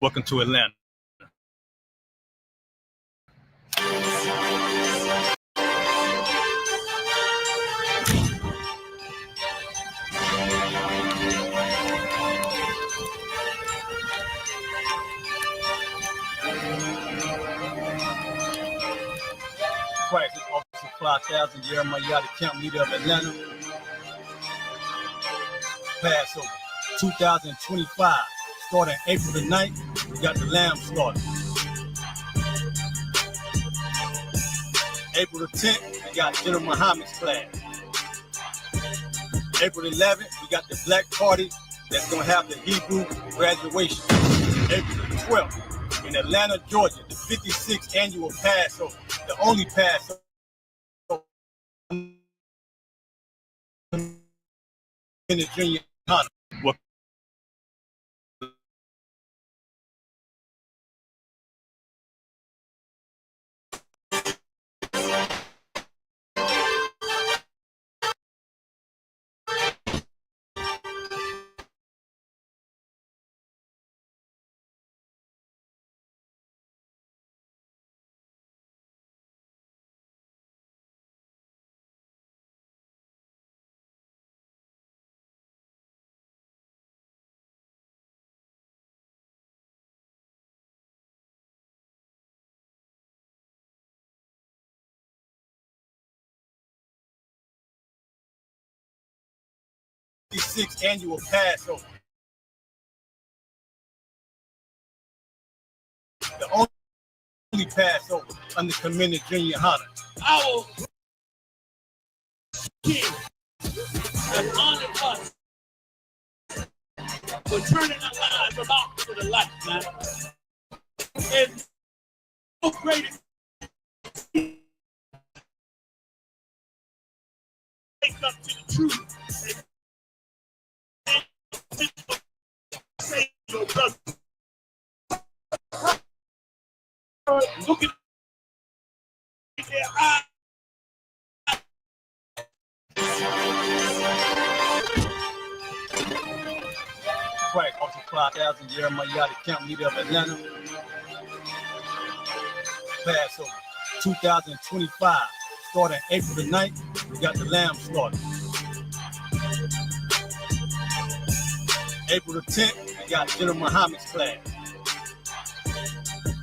Welcome to Atlanta. Crisis Officer 5000, Jeremiah, camp leader of Atlanta. Passover 2025, starting April the 9th, we got the lamb slaughter. April the 10th, we got General Muhammad's class. April the 11th, we got the black party that's going to have the Hebrew graduation. April the 12th, in Atlanta, Georgia, the 56th annual Passover, the only Passover in the junior honor. The 56th annual Passover. The only Passover under commended junior honor. Our King has honored us for turning our lives from darkness to the light, man. And no greater wake up to the truth and save your brother. Look at their eyes. Christ Officer 5000, Jeremiah, camp leader of Atlanta. Passover 2025, starting April the 9th, we got the lamb slaughter. April the 10th, we got General Muhammad's class.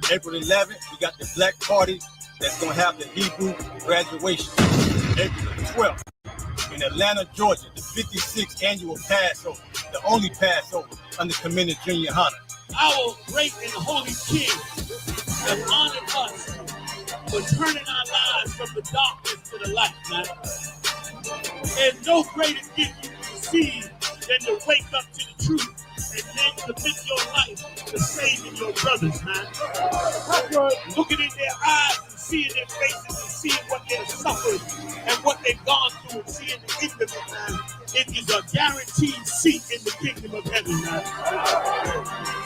April the 11th, we got the black party that's going to have the Hebrew graduation. April the 12th, in Atlanta, Georgia, the 56th annual Passover, the only Passover under commended junior honor. Our great and holy King has honored us for turning our lives from the darkness to the light, man. There's no greater gift you can receive than to wake up to the truth and then commit your life to saving your brothers, man. Looking in their eyes and seeing their faces and seeing what they've suffered and what they've gone through and seeing the end of it, man. It is a guaranteed seat in the kingdom of heaven, man.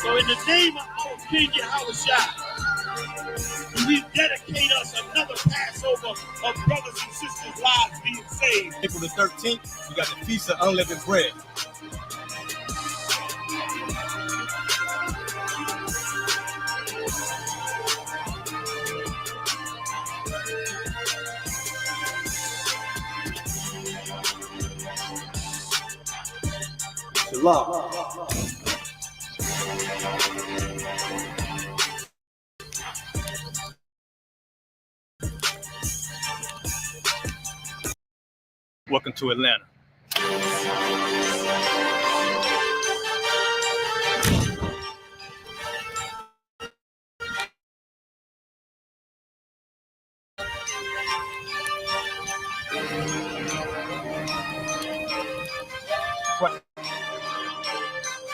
So in the name of our King Yahushua, we dedicate us another Passover of brothers and sisters' lives being saved. April the 13th, we got the Feast of Unleavened Bread. Shalom. Welcome to Atlanta.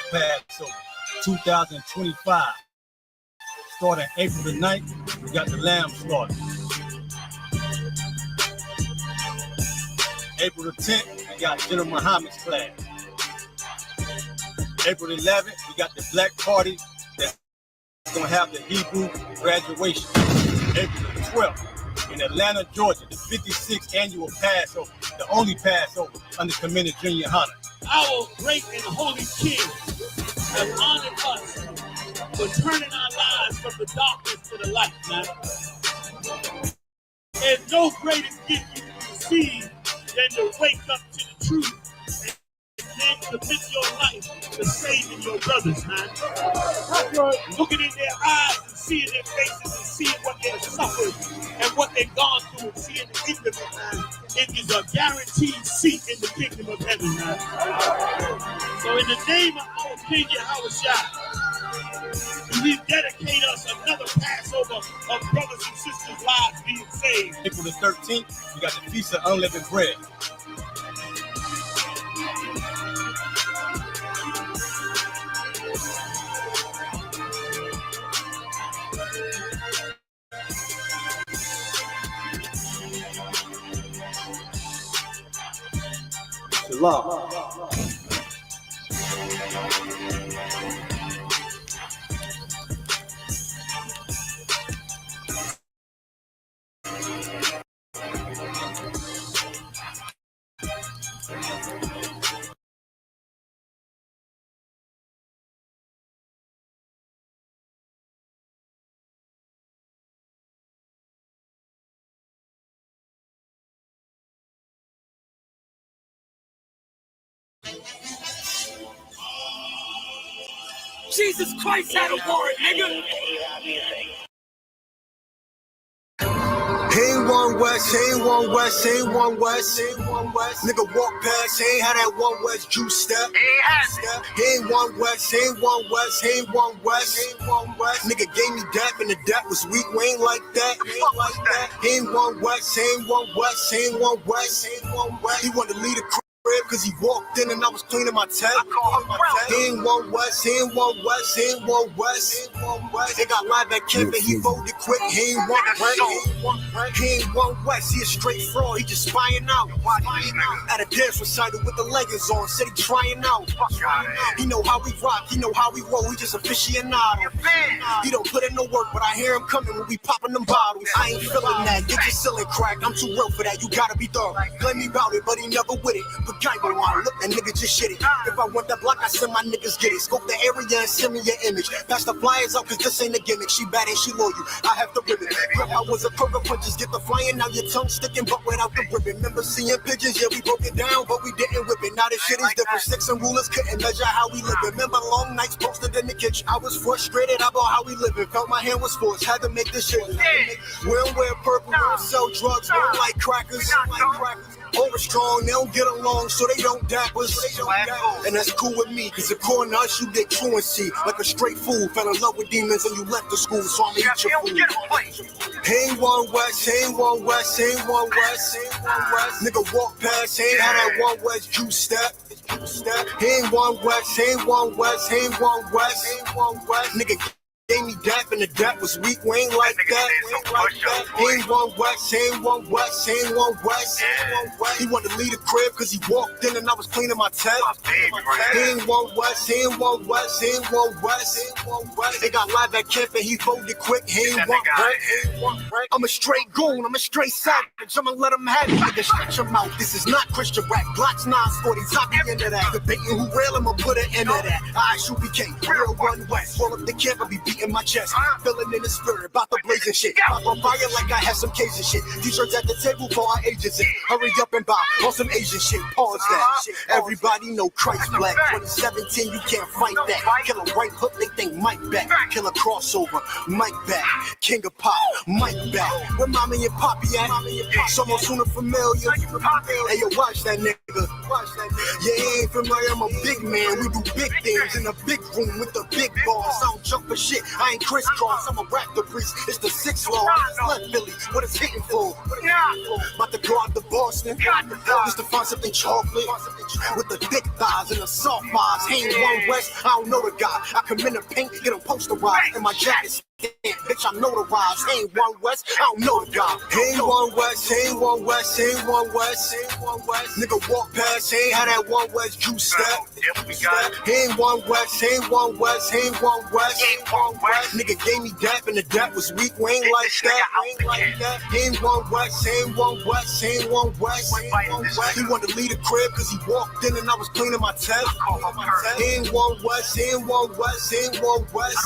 Passover 2025, starting April the 9th, we got the lamb slaughter. April the 10th, we got General Muhammad's class. April the 11th, we got the black party that's going to have the Hebrew graduation. April the 12th, in Atlanta, Georgia, the 56th annual Passover, the only Passover under commended junior honor. Our great and holy King has honored us for turning our lives from the darkness to the light, man. And no greater gift you can receive than to wake up to the truth and then commit your life to saving your brothers, man. Looking in their eyes and seeing their faces and seeing what they've suffered and what they've gone through and seeing the end of it, man. It is a guaranteed seat in the kingdom of heaven, man. So in the name of our King Yahushua, we dedicate us another Passover of brothers and sisters' lives being saved. April the 13th, we got the Feast of Unleavened Bread. Shalom. Jesus Christ had a warrant, nigga. He ain't one West, he ain't one West, he ain't one West, he ain't one West. Nigga walk past, he ain't had that one West juice step. He ain't one West, he ain't one West, he ain't one West, he ain't one West. Nigga gave me dap and the dap was weak, we ain't like that. He ain't one West, he ain't one West, he ain't one West, he ain't one West. He wanted to lead a crib cause he walked in and I was cleaning my tech. He ain't one West, he ain't one West, he ain't one West, he ain't one West. They got live at camp and he folded quick. He ain't one right. He ain't one West, he a straight fraud, he just spying out. At a dance recital with the leggings on, said he trying out. He know how we rock, he know how we roll, he just aficionado. He don't put in no work, but I hear him coming when we popping them bottles. I ain't feeling that, get your ceiling crack, I'm too real for that, you gotta be thorough. Claim me about it, but he never with it. But Geico on, look, that nigga just shit it. If I want that block, I send my niggas get it. Scope the area and send me your image. Pass the flyers out, cause this ain't a gimmick. She bad and she loyal, I have to rip it. Grip, I was a croaker punches, get the flying, now your tongue sticking, but without the ribbon. Remember seeing pigeons, yeah, we broke it down, but we didn't whip it. Now this shit is different, sticks and rulers couldn't measure how we live. Remember long nights posted in the kitchen, I was frustrated about how we living. Felt my hand was forced, had to make this shit. We don't wear purple, we don't sell drugs, we don't like crackers. Over strong, they don't get along, so they don't dap us. And that's cool with me, cause according to us, you get truancy. Like a straight fool, fell in love with demons and you left the school, so I'ma eat your food. He ain't one West, he ain't one West, he ain't one West, he ain't one West. Nigga walk past, he ain't had that one West juice step. He ain't one West, he ain't one West, he ain't one West, he ain't one West. Nigga gave me dap and the dap was weak, we ain't like that, we ain't like that. He ain't one West, he ain't one West, he ain't one West, he ain't one West. He wanted to leave the crib cause he walked in and I was cleaning my tech. He ain't one West, he ain't one West, he ain't one West, he ain't one West. They got live at camp and he folded quick, he ain't one right. I'm a straight goon, I'm a straight savage, I'ma let him have it. Nigga, stretch him out, this is not Christian rap. Glocks 940s, I be into that. Debating who real, I'ma put an end to that. I shoot BK, real run West. Roll up the camp and be beating my chest. Feeling in the spirit, about the blazing shit. Pop on fire like I have some Cajun shit. T-shirts at the table for our agents in. Hurry up and buy on some Asian shit. Pause that. Everybody know Christ black. 2017, you can't fight that. Kill a right hook, they think Mike back. Kill a crossover, Mike back. King of pop, Mike back. Where mommy and poppy at? Someone sooner familiar. Hey, yo, watch that nigga. Yeah, he ain't familiar, I'm a big man. We do big things in a big room with the big boss. I don't jump for shit, I ain't crisscross. I'm a raptor priest, it's the 6th law. Left Philly, what it's hitting for? About to go out to Boston, just to find something chocolate with the thick thighs and the soft eyes. He ain't one West, I don't know the guy. I come in the paint, get him posterized, and my jacket's Bitch, I'm notarized. Ain't one West, I don't know the guy. Ain't one West, ain't one West, ain't one West, ain't one West. Nigga walk past, ain't had that one West juice step. Ain't one West, ain't one West, ain't one West, ain't one West. Nigga gave me dap and the dap was weak. We ain't like that, ain't like that. Ain't one West, ain't one West, ain't one West, ain't one West. He wanted to leave the crib cause he walked in and I was cleaning my test. Ain't one West, ain't one West, ain't one West.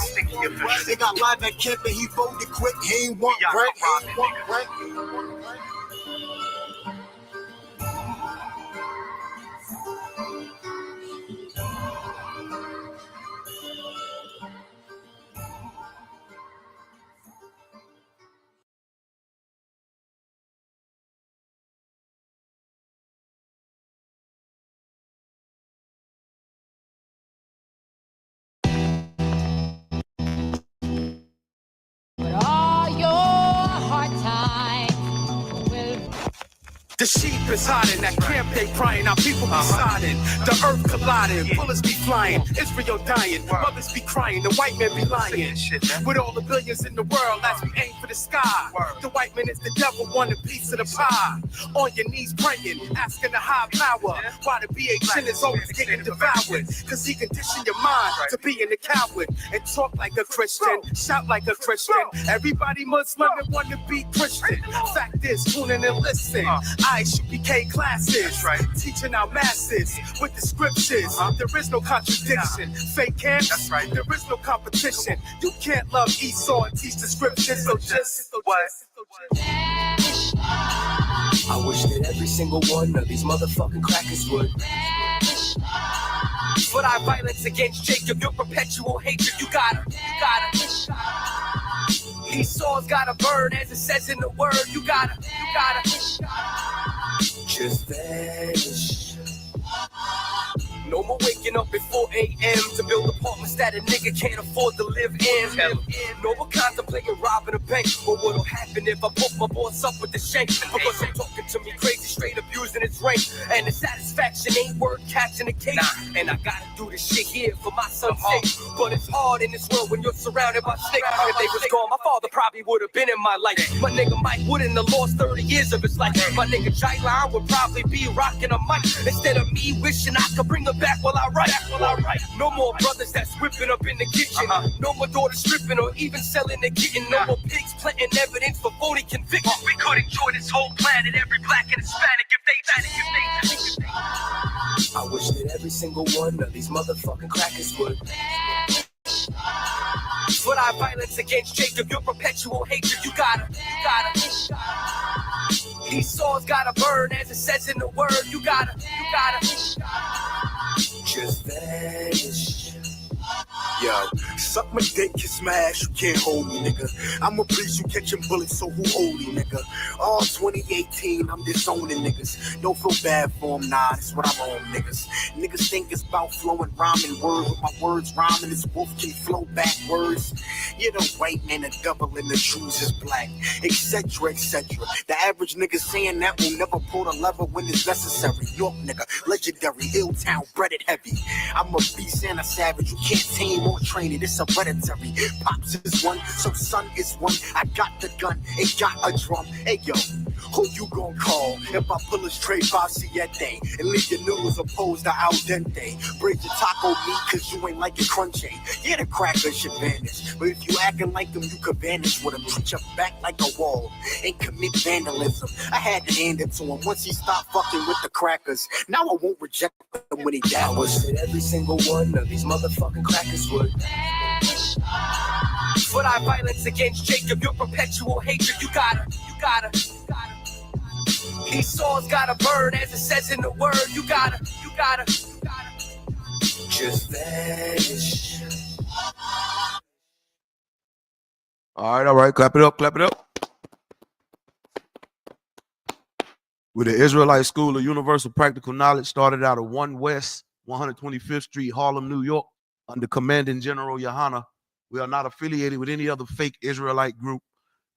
They got live at camp and he folded quick. He ain't want rent, he ain't want rent. But all your hard times will. The sheep is hiding, that camp they crying, our people be siding. The earth colliding, bullets be flying, Israel dying, mothers be crying, the white man be lying. With all the billions in the world, as we aim for the sky. The white man is the devil, want a piece of the pie. On your knees praying, asking the high power, why the BHN is always getting devoured. Cause he conditioned your mind to being a coward. And talk like a Christian, shout like a Christian. Everybody Muslim and want to be Christian. Fact is, tune in and listen. I should BK classes, teaching our masses with the scriptures. There is no contradiction. Fake camps, there is no competition. You can't love Esau and teach the scriptures. So just what? I wish that every single one of these motherfucking crackers would. For our violence against Jacob, your perpetual hatred, you gotta. Esau's gotta burn, as it says in the word. You gotta. Just vanish. No more waking up at 4 a.m. to build apartments that a nigga can't afford to live in. No more contemplating robbing a bank. But what'll happen if I put my boss up with the shank? Because I'm talking to me crazy, straight abusing his rank. And the satisfaction ain't worth catching a case. And I gotta do this shit here for my son's sake. But it's hard in this world when you're surrounded by snakes. If they was gone, my father probably would have been in my life. My nigga Mike wouldn't have lost 30 years of his life. My nigga Jai-Line would probably be rocking a mic. Instead of me wishing I could bring him back while I write. No more brothers that's whipping up in the kitchen. No more daughters stripping or even selling the kitten. No more pigs planting evidence for phony convictions. We could enjoy this whole planet, every black and Hispanic, if they. I wish that every single one of these motherfucking crackers would. For our violence against Jacob, your perpetual hatred, you gotta. Esau's gotta burn, as it says in the word. You gotta. Just vanish. Yo, suck my dick, kiss my ass, you can't hold me, nigga. I'ma please you catching bullets, so who hold me, nigga? All 2018, I'm disowning niggas. Don't feel bad for them, nah, that's what I'm on, niggas. Niggas think it's about flowing rhyming words, with my words rhyming, this wolf can flow backwards. You're the white man, the devil, and the shoes is black, etc., etc. The average nigga saying that will never pull the lever when it's necessary. York nigga, legendary, ill town, breaded heavy. I'm a beast and a savage, you can't tame or train it, it's hereditary. Pops is one, so son is one. I got the gun, ain't got a drum. Hey yo, who you gon' call if I pull a straight Siete and leave your noodles opposed to al dente? Break your taco meat cause you ain't like it crunchy. Yeah, the crackers should vanish, but if you acting like them, you could vanish with them. Put your back like a wall and commit vandalism. I had to hand it to him once he stopped fucking with the crackers. Now I won't reject him when he I down. wish that every single one of these motherfucking crackers would. For our violence against Jacob, your perpetual hatred, you gotta. Esau's gotta burn, as it says in the word. You gotta. Just vanish. All right. Clap it up. With the Israelite School of Universal Practical Knowledge, started out of 1 West, 125th Street, Harlem, New York, under Commanding General Yohana. We are not affiliated with any other fake Israelite group,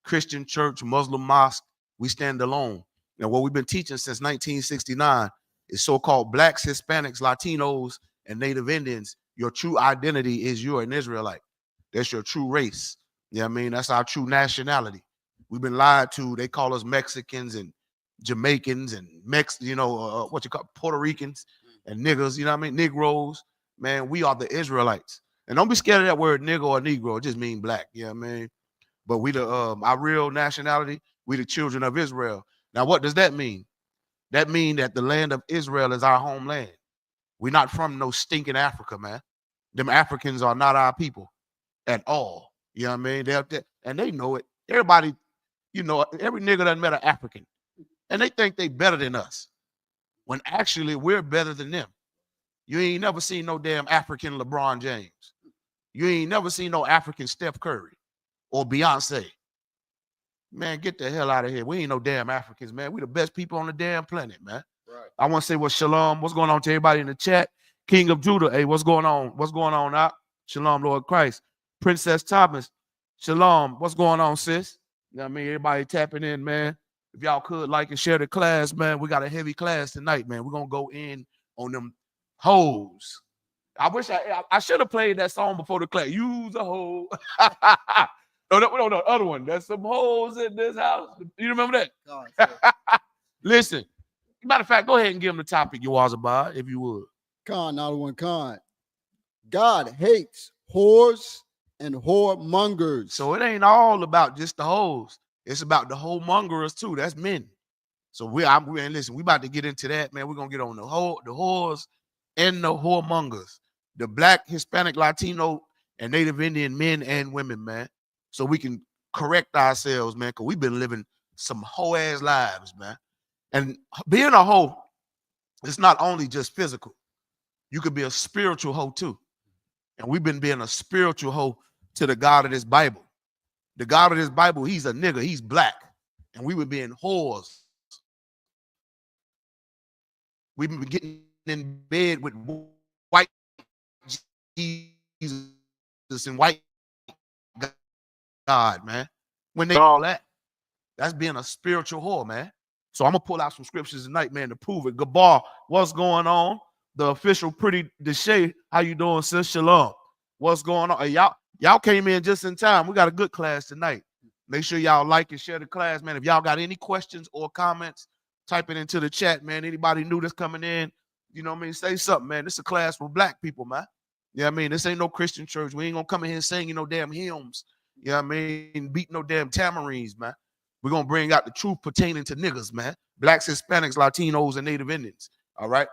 Christian church, Muslim mosque. We stand alone. And what we've been teaching since 1969 is so-called blacks, Hispanics, Latinos, and Native Indians. Your true identity is you're an Israelite. That's your true race. You know what I mean? That's our true nationality. We've been lied to. They call us Mexicans and Jamaicans and Puerto Ricans and niggas, you know what I mean? Negroes. Man, we are the Israelites. And don't be scared of that word nigga or negro. It just means black, you know what I mean? But we our real nationality, we the children of Israel. Now, what does that mean? That means that the land of Israel is our homeland. We're not from no stinking Africa, man. Them Africans are not our people at all. You know what I mean? They're up there, and they know it. Everybody, every nigga done met an African, and they think they better than us, when actually we're better than them. You ain't never seen no damn African LeBron James. You ain't never seen no African Steph Curry or Beyonce. Man, get the hell out of here. We ain't no damn Africans, man. We the best people on the damn planet, man. Right. I want to say shalom. What's going on to everybody in the chat? King of Judah. Hey, what's going on? What's going on out? Shalom, Lord Christ. Princess Thomas. Shalom. What's going on, sis? You know what I mean? Everybody tapping in, man. If y'all could like and share the class, man. We got a heavy class tonight, man. We're going to go in on them hoes. I wish I should have played that song before the class. Use a hoe. No, the other one. There's some hoes in this house. You remember that? God, listen. Matter of fact, go ahead and give them the topic, Yawazabah, if you would. Khan, N.W.O. Khan. God hates whores and whoremongers. So it ain't all about just the hoes. It's about the whoremongers too. That's men. So listen, we about to get into that, man. We're gonna get on the whores and the whoremongers, the Black, Hispanic, Latino, and Native Indian men and women, man. So we can correct ourselves, man, because we've been living some hoe-ass lives, man. And being a hoe, it's not only just physical. You could be a spiritual hoe too. And we've been being a spiritual hoe to the God of this Bible. The God of this Bible, he's a nigga, he's black. And we were being whores. We've been getting in bed with white Jesus and white God, man. When they all that's being a spiritual whore, man. So I'm gonna pull out some scriptures tonight, man, to prove it. Gabar, what's going on? The official Pretty Deshay, how you doing, sis? Shalom. What's going on? Hey, y'all came in just in time. We got a good class tonight. Make sure y'all like and share the class, man. If y'all got any questions or comments, type it into the chat, man. Anybody new that's coming in, you know what I mean? Say something, man. This is a class for black people, man. You know what I mean? This ain't no Christian church. We ain't gonna come in here singing no damn hymns. You know what I mean? Beat no damn tamarines, man. We're gonna bring out the truth pertaining to niggas, man. Blacks, Hispanics, Latinos, and Native Indians. All right.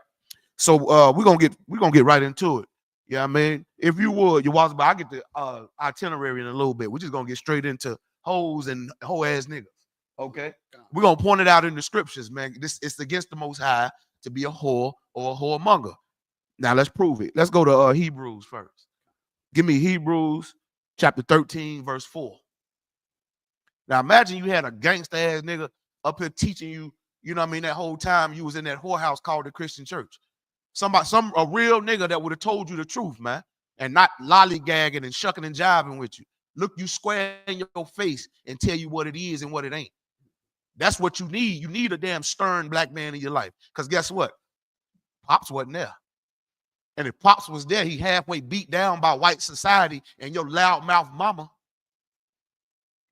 So we're gonna get right into it. Yeah, I mean, if you would, I'll get the itinerary in a little bit. We're just gonna get straight into hoes and hoe-ass niggas. Okay. We're gonna point it out in the scriptures, man. It's against the Most High to be a whore or a whoremonger. Now let's prove it. Let's go to Hebrews first. Give me Hebrews chapter 13, verse 4. Now imagine you had a gangster ass nigga up here teaching you, you know what I mean, that whole time you was in that whorehouse called the Christian church. A real nigga that would have told you the truth, man, and not lollygagging and shucking and jiving with you. Look you square in your face and tell you what it is and what it ain't. That's what you need. You need a damn stern black man in your life. Because guess what? Pops wasn't there. And if Pops was there, he halfway beat down by white society and your loudmouth mama.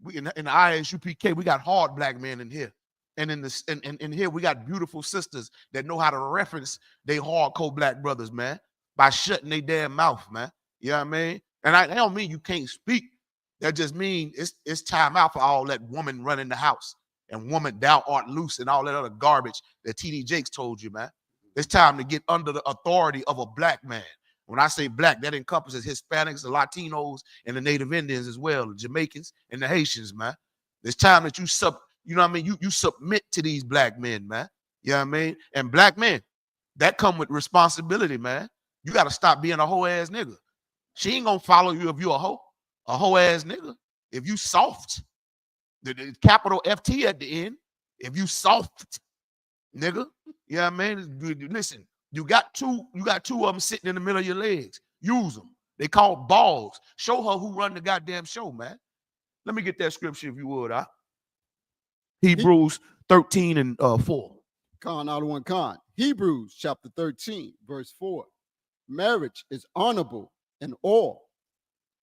We in the ISUPK, we got hard black men in here. And in here, we got beautiful sisters that know how to reference they hardcore black brothers, man, by shutting their damn mouth, man. You know what I mean? And I don't mean you can't speak. That just means it's time out for all that woman running the house and woman thou art loose and all that other garbage that TD Jakes told you, man. It's time to get under the authority of a black man. When I say black, that encompasses Hispanics, the Latinos, and the Native Indians as well, the Jamaicans and the Haitians, man. It's time that you know what I mean? You submit to these black men, man. You know what I mean? And black men, that come with responsibility, man. You got to stop being a hoe-ass nigga. She ain't going to follow you if you a hoe-ass nigga. If you soft, the capital FT at the end, if you soft, nigga, you know what I mean? Listen, you got two of them sitting in the middle of your legs. Use them. They call balls. Show her who run the goddamn show, man. Let me get that scripture if you would, huh? Hebrews 13 and 4. Khan, N.W.O. Khan. Hebrews chapter 13, verse 4. Marriage is honorable in all,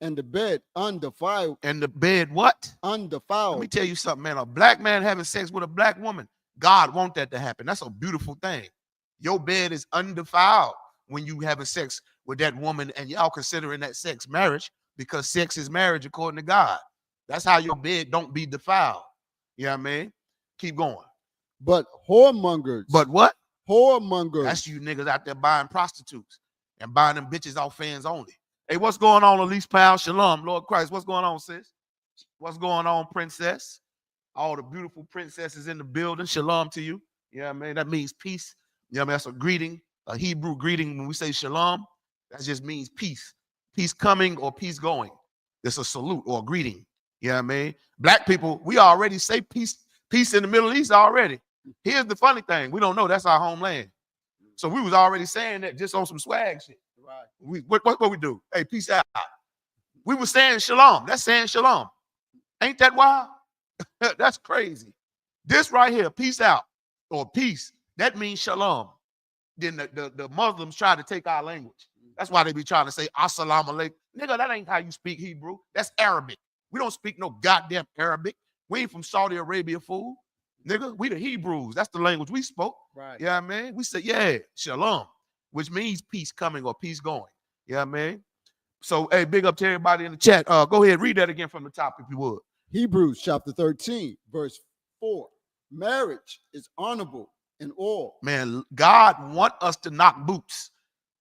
And the bed undefiled. And the bed what? Undefiled. Let me tell you something, man. A black man having sex with a black woman, God want that to happen. That's a beautiful thing. Your bed is undefiled when you having sex with that woman and y'all considering that sex marriage, because sex is marriage according to God. That's how your bed don't be defiled. You know what I mean? Keep going. But whoremongers. But what? Whoremongers. That's you niggas out there buying prostitutes and buying them bitches off fans only. Hey, what's going on, Elise Powell? Shalom, Lord Christ. What's going on, sis? What's going on, princess? All the beautiful princesses in the building. Shalom to you. You know what I mean? That means peace. You know what I mean? That's a greeting, a Hebrew greeting. When we say shalom, that just means peace. Peace coming or peace going. It's a salute or a greeting. You know what I mean? Black people, we already say peace in the Middle East already. Here's the funny thing. We don't know that's our homeland. So we was already saying that just on some swag shit. Right. What we do? Hey, peace out. We were saying shalom. That's saying shalom. Ain't that wild? That's crazy. This right here, peace out or peace, that means shalom. Then the Muslims try to take our language. That's why they be trying to say assalamu alaikum. Nigga, that ain't how you speak Hebrew. That's Arabic. We don't speak no goddamn Arabic. We ain't from Saudi Arabia, fool. Nigga, we the Hebrews. That's the language we spoke. Right. Yeah, you know what I mean? We said, yeah, shalom, which means peace coming or peace going. Yeah, you know what I mean? So, hey, big up to everybody in the chat. Go ahead, read that again from the top if you would. Hebrews chapter 13, verse 4. Marriage is honorable in all. Man, God want us to knock boots.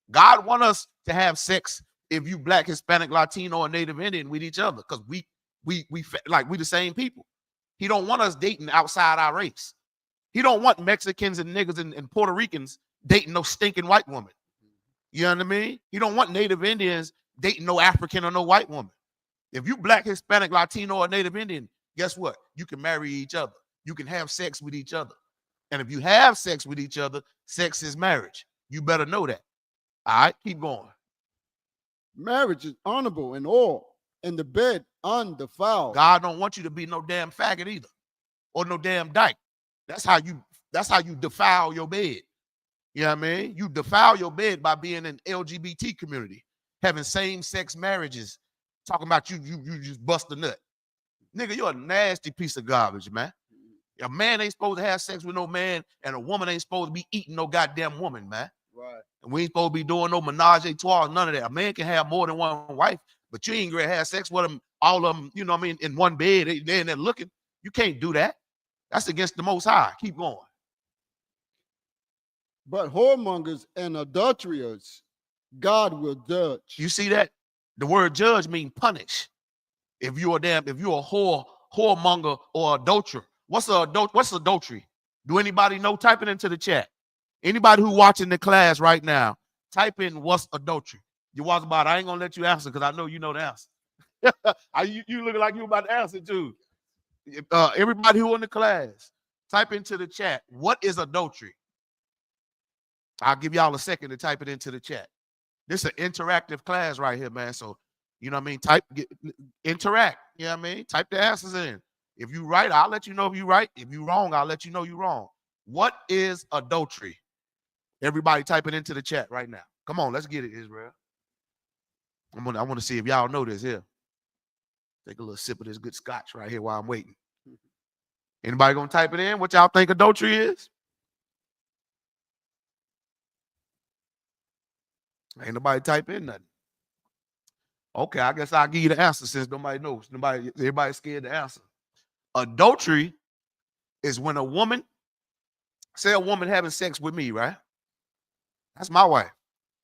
God want us to have sex, if you black, Hispanic, Latino, or Native Indian, with each other, because we the same people. He don't want us dating outside our race. He don't want Mexicans and niggas and Puerto Ricans dating no stinking white woman. You know what I mean? He don't want Native Indians dating no African or no white woman. If you black, Hispanic, Latino, or Native Indian, guess what? You can marry each other. You can have sex with each other. And if you have sex with each other, sex is marriage. You better know that. All right, keep going. Marriage is honorable in all, and the bed undefiled. God don't want you to be no damn faggot either, or no damn dyke. That's how you defile your bed. You know what I mean? You defile your bed by being in LGBT community, having same-sex marriages, talking about you just bust a nut. Nigga, you're a nasty piece of garbage, man. A man ain't supposed to have sex with no man, and a woman ain't supposed to be eating no goddamn woman, man. Right. And we ain't supposed to be doing no menage a trois, none of that. A man can have more than one wife, but you ain't gonna have sex with them, all of them, you know what I mean, in one bed, they're in there looking. You can't do that. That's against the Most High. Keep going. But whoremongers and adulterers, God will judge. You see that? The word judge means punish. If you're a whoremonger or adulterer. What's adultery? Do anybody know? Type it into the chat. Anybody who watching the class right now, type in what's adultery. You was about, I ain't gonna let you answer because I know you know the answer. you looking like you about to answer too. Everybody who in the class, type into the chat, what is adultery? I'll give y'all a second to type it into the chat. This is an interactive class right here, man. So, you know what I mean? Interact. You know what I mean? Type the answers in. If you right, I'll let you know if you right. If you wrong, I'll let you know you wrong. What is adultery? Everybody type it into the chat right now. Come on, let's get it, Israel. I want to see if y'all know this here. Take a little sip of this good scotch right here while I'm waiting. Anybody gonna type it in? What y'all think adultery is? Ain't nobody type in nothing. Okay, I guess I'll give you the answer since nobody knows. Everybody's scared to answer. Adultery is when a woman, say a woman having sex with me, right? That's my wife.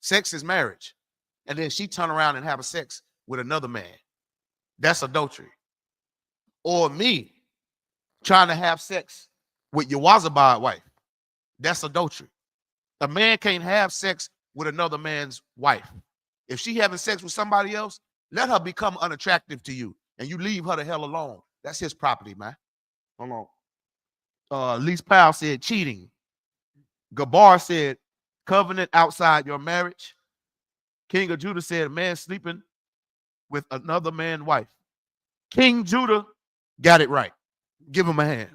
Sex is marriage. And then she turn around and have a sex with another man. That's adultery. Or me trying to have sex with your Wazabad wife. That's adultery. A man can't have sex with another man's wife. If she having sex with somebody else, let her become unattractive to you and you leave her the hell alone. That's his property, man. Hold on. Lise Powell said cheating. Gabar said covenant outside your marriage. King of Judah said a man sleeping with another man's wife. King Judah got it right. Give him a hand.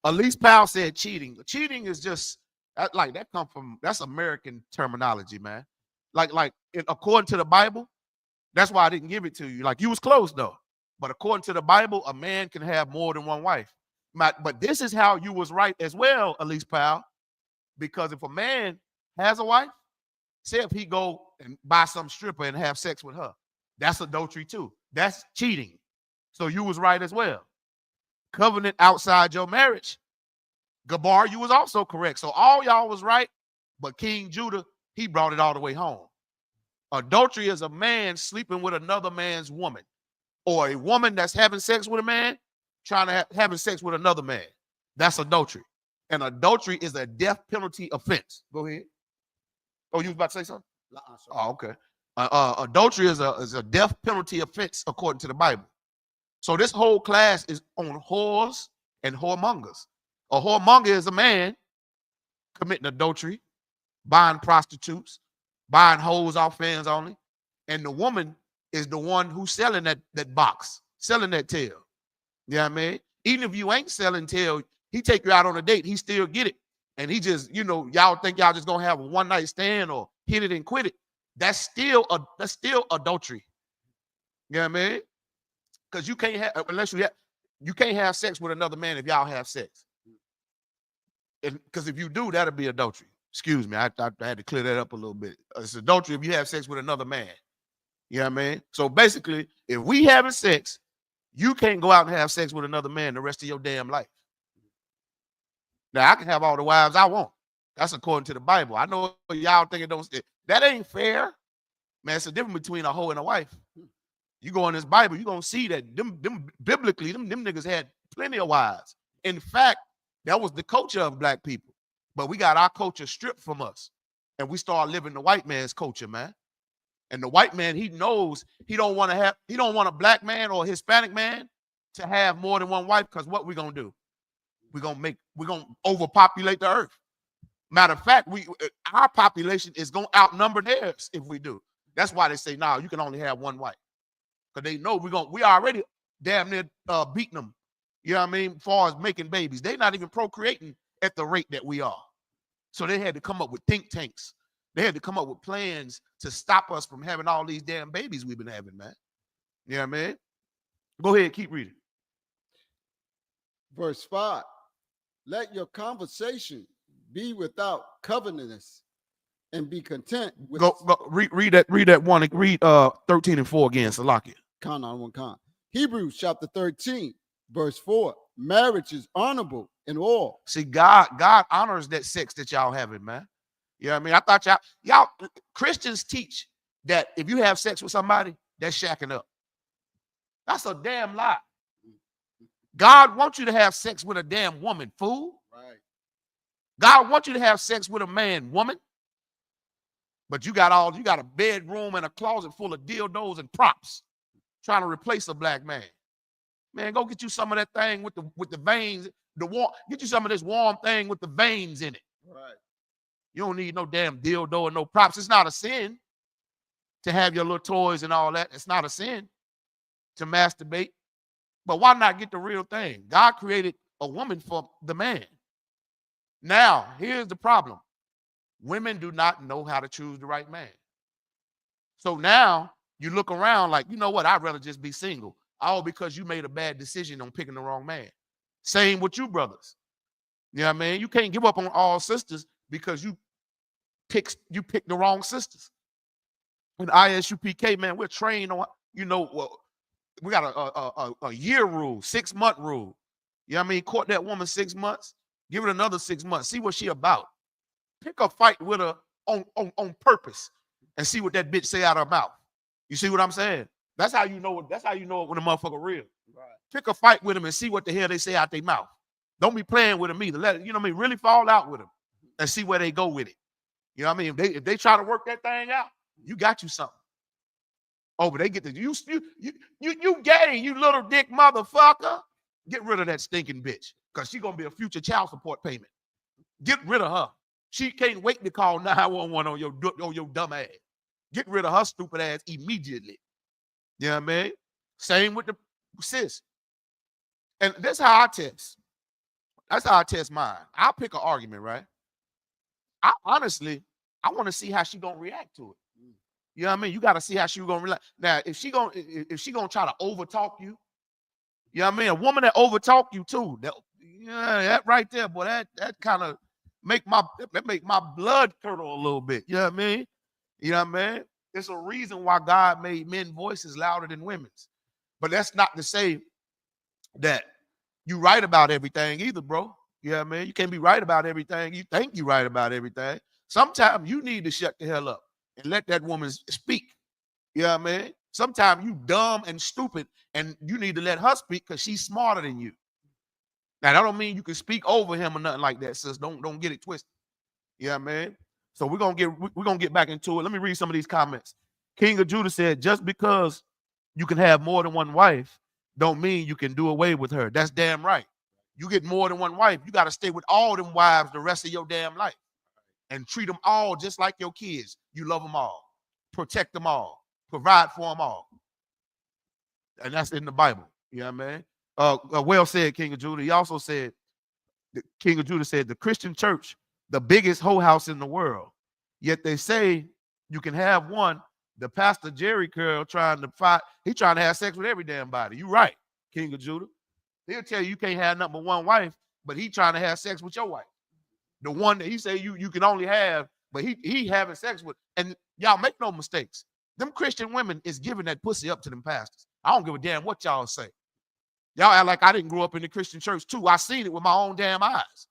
Lise Powell said cheating. Cheating is just like that come from, that's American terminology, man. According to the Bible, that's why I didn't give it to you. Like, you was close though. But according to the Bible, a man can have more than one wife. But this is how you was right as well, Elise Powell. Because if a man has a wife, say if he go and buy some stripper and have sex with her, that's adultery too. That's cheating. So you was right as well. Covenant outside your marriage, Gabar, you was also correct. So all y'all was right, but King Judah, he brought it all the way home. Adultery is a man sleeping with another man's woman, or a woman that's having sex with a man trying to having sex with another man. That's adultery. And adultery is a death penalty offense. Go ahead. Oh, you was about to say something? Oh, okay. Adultery is a death penalty offense according to the Bible. So this whole class is on whores and whoremongers. A whoremonger is a man committing adultery, buying prostitutes, buying hoes off fans only, and the woman is the one who's selling that box, selling that tail. You know what I mean? Even if you ain't selling tail, he take you out on a date, he still get it. And he just, y'all think y'all just gonna have a one night stand or hit it and quit it. That's still adultery. You know what I mean? Because you can't have, unless you can't have sex with another man if y'all have sex. Because if you do, that'll be adultery. Excuse me, I had to clear that up a little bit. It's adultery if you have sex with another man. You know what I mean? So basically, if we having sex, you can't go out and have sex with another man the rest of your damn life. Now, I can have all the wives I want. That's according to the Bible. I know y'all think it don't. That ain't fair. Man, it's a difference between a hoe and a wife. You go in this Bible, you're going to see that them biblically, them niggas had plenty of wives. In fact, that was the culture of black people. But we got our culture stripped from us. And we start living the white man's culture, man. And the white man, he knows he don't want a black man or a Hispanic man to have more than one wife, because what we going to do? We're going to overpopulate the earth. Matter of fact, our population is going to outnumber theirs if we do. That's why they say, nah, you can only have one wife. Because they know we already damn near beating them. You know what I mean? As far as making babies. They're not even procreating at the rate that we are. So they had to come up with think tanks. They had to come up with plans to stop us from having all these damn babies we've been having, man. You know what I mean? Go ahead, keep reading. Verse 5. Let your conversation be without covetousness, and be content with read that one. Read 13 and 4 again, Salakia. Hebrews chapter 13, verse 4. Marriage is honorable in all. See, God honors that sex that y'all having, man. You know what I mean? I thought y'all Christians teach that if you have sex with somebody, that's shacking up. That's a damn lie. God wants you to have sex with a damn woman, fool. Right. God wants you to have sex with a man, woman. But you got a bedroom and a closet full of dildos and props trying to replace a black man. Man, go get you some of that thing with the veins, get you some of this warm thing with the veins in it. Right. You don't need no damn dildo and no props. It's not a sin to have your little toys and all that. It's not a sin to masturbate. But why not get the real thing? God created a woman for the man. Now, here's the problem. Women do not know how to choose the right man. So now you look around like, you know what? I'd rather just be single. All because you made a bad decision on picking the wrong man. Same with you brothers. You know what I mean? You can't give up on all sisters because you picked the wrong sisters. In ISUPK, man, we're trained on, we got a year rule, 6-month rule. You know what I mean? Court that woman 6 months, give it another 6 months, see what she about. Pick a fight with her on purpose and see what that bitch say out of her mouth. You see what I'm saying? That's how you know it. That's how you know it when a motherfucker real. Right. Pick a fight with them and see what the hell they say out their mouth. Don't be playing with them either. Let it, you know what I mean? Really fall out with them and see where they go with it. You know what I mean? If they try to work that thing out, you got you something. Oh, but they get you gay, you little dick motherfucker. Get rid of that stinking bitch, because she's gonna be a future child support payment. Get rid of her. She can't wait to call 911 on your dumb ass. Get rid of her stupid ass immediately. You know what I mean? Same with the sis. And that's how I test. That's how I test mine. I'll pick an argument, right? I want to see how she gonna react to it. You know what I mean? You got to see how she gonna relax. Now, if she gonna try to overtalk you, you know what I mean? A woman that overtalk you too, that right there, boy, that kind of make my blood curdle a little bit. You know what I mean? You know what I mean? It's a reason why God made men's voices louder than women's. But that's not to say that you right about everything either, bro. You know what I mean? You can't be right about everything. You think you right about everything. Sometimes you need to shut the hell up and let that woman speak. You know what I mean? Sometimes you dumb and stupid and you need to let her speak because she's smarter than you. Now, that don't mean you can speak over him or nothing like that, sis. Don't get it twisted. You know what I mean? So we're gonna get back into it. Let me read some of these comments. King of Judah said, just because you can have more than one wife, don't mean you can do away with her. That's damn right. You get more than one wife, you got to stay with all them wives the rest of your damn life and treat them all just like your kids. You love them all, protect them all, provide for them all. And that's in the Bible. You know what I mean? Well said, King of Judah. He also said, the King of Judah said, the Christian church, the biggest hoe house in the world. Yet they say you can have one. The Pastor Jerry Curl trying to fight, he trying to have sex with every damn body. You right, King of Judah. He'll tell you can't have number one wife, but he trying to have sex with your wife. The one that he say you can only have, but he having sex with. And y'all make no mistakes. Them Christian women is giving that pussy up to them pastors. I don't give a damn what y'all say. Y'all act like I didn't grow up in the Christian church too. I seen it with my own damn eyes.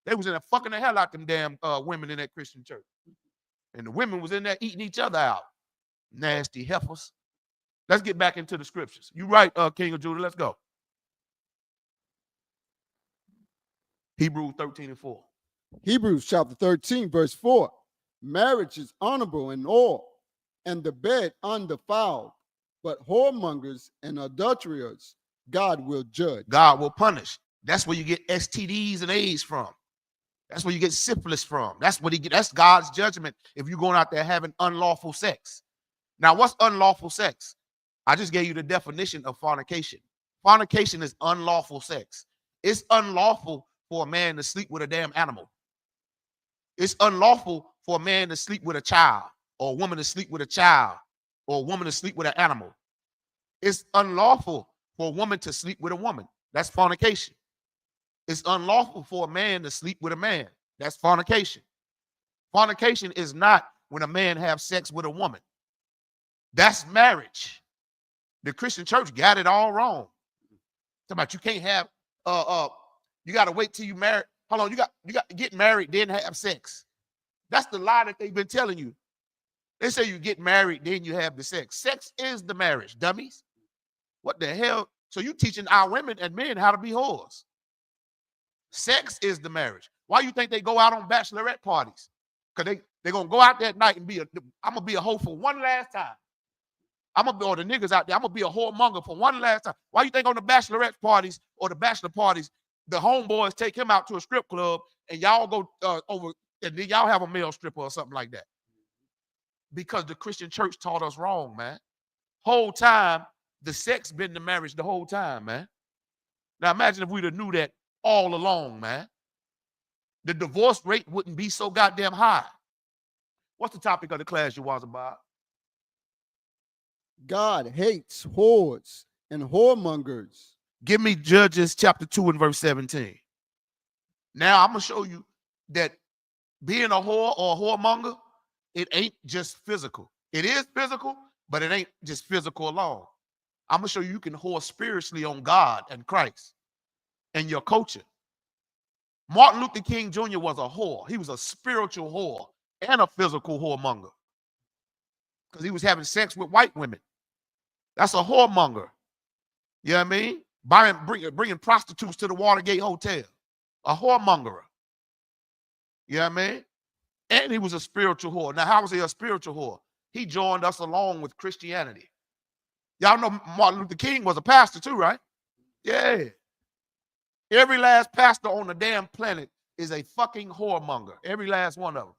They was in there fucking the hell out them damn women in that Christian church. And the women was in there eating each other out. Nasty heifers. Let's get back into the scriptures. You right, King of Judah. Let's go. Hebrews 13:4. Hebrews chapter 13, verse 4. Marriage is honorable in all, and the bed undefiled, but whoremongers and adulterers God will judge. God will punish. That's where you get STDs and AIDS from. That's where you get syphilis from. That's God's judgment if you're going out there having unlawful sex. Now, what's unlawful sex? I just gave you the definition of fornication. Fornication is unlawful sex. It's unlawful for a man to sleep with a damn animal. It's unlawful for a man to sleep with a child, or a woman to sleep with a child, or a woman to sleep with an animal. It's unlawful for a woman to sleep with a woman. That's fornication. It's unlawful for a man to sleep with a man. That's fornication. Fornication is not when a man has sex with a woman. That's marriage. The Christian church got it all wrong. Talking about you can't have you got to wait till you marry. Hold on, you got to get married, then have sex. That's the lie that they've been telling you. They say you get married, then you have the sex. Sex is the marriage, dummies. What the hell? So you teaching our women and men how to be whores. Sex is the marriage. Why you think they go out on bachelorette parties? Because they're going to go out that night and I'm going to be a hoe for one last time. Or the niggas out there, I'm going to be a whoremonger for one last time. Why you think on the bachelorette parties or the bachelor parties, the homeboys take him out to a strip club and y'all go over and then y'all have a male stripper or something like that? Because the Christian church taught us wrong, man. Whole time, the sex been the marriage the whole time, man. Now imagine if we'd have knew that all along, man. The divorce rate wouldn't be so goddamn high. What's the topic of the class you was about? God hates whores and whoremongers. Give me Judges chapter 2 and verse 17. Now I'm going to show you that being a whore or a whoremonger, it ain't just physical. It is physical, but it ain't just physical alone. I'm going to show you can whore spiritually on God and Christ and your culture. Martin Luther King Jr. was a whore. He was a spiritual whore and a physical whoremonger because he was having sex with white women. That's a whoremonger. You know what I mean? Bringing prostitutes to the Watergate Hotel. A whoremonger. You know what I mean? And he was a spiritual whore. Now, how was he a spiritual whore? He joined us along with Christianity. Y'all know Martin Luther King was a pastor too, right? Yeah. Every last pastor on the damn planet is a fucking whoremonger. Every last one of them.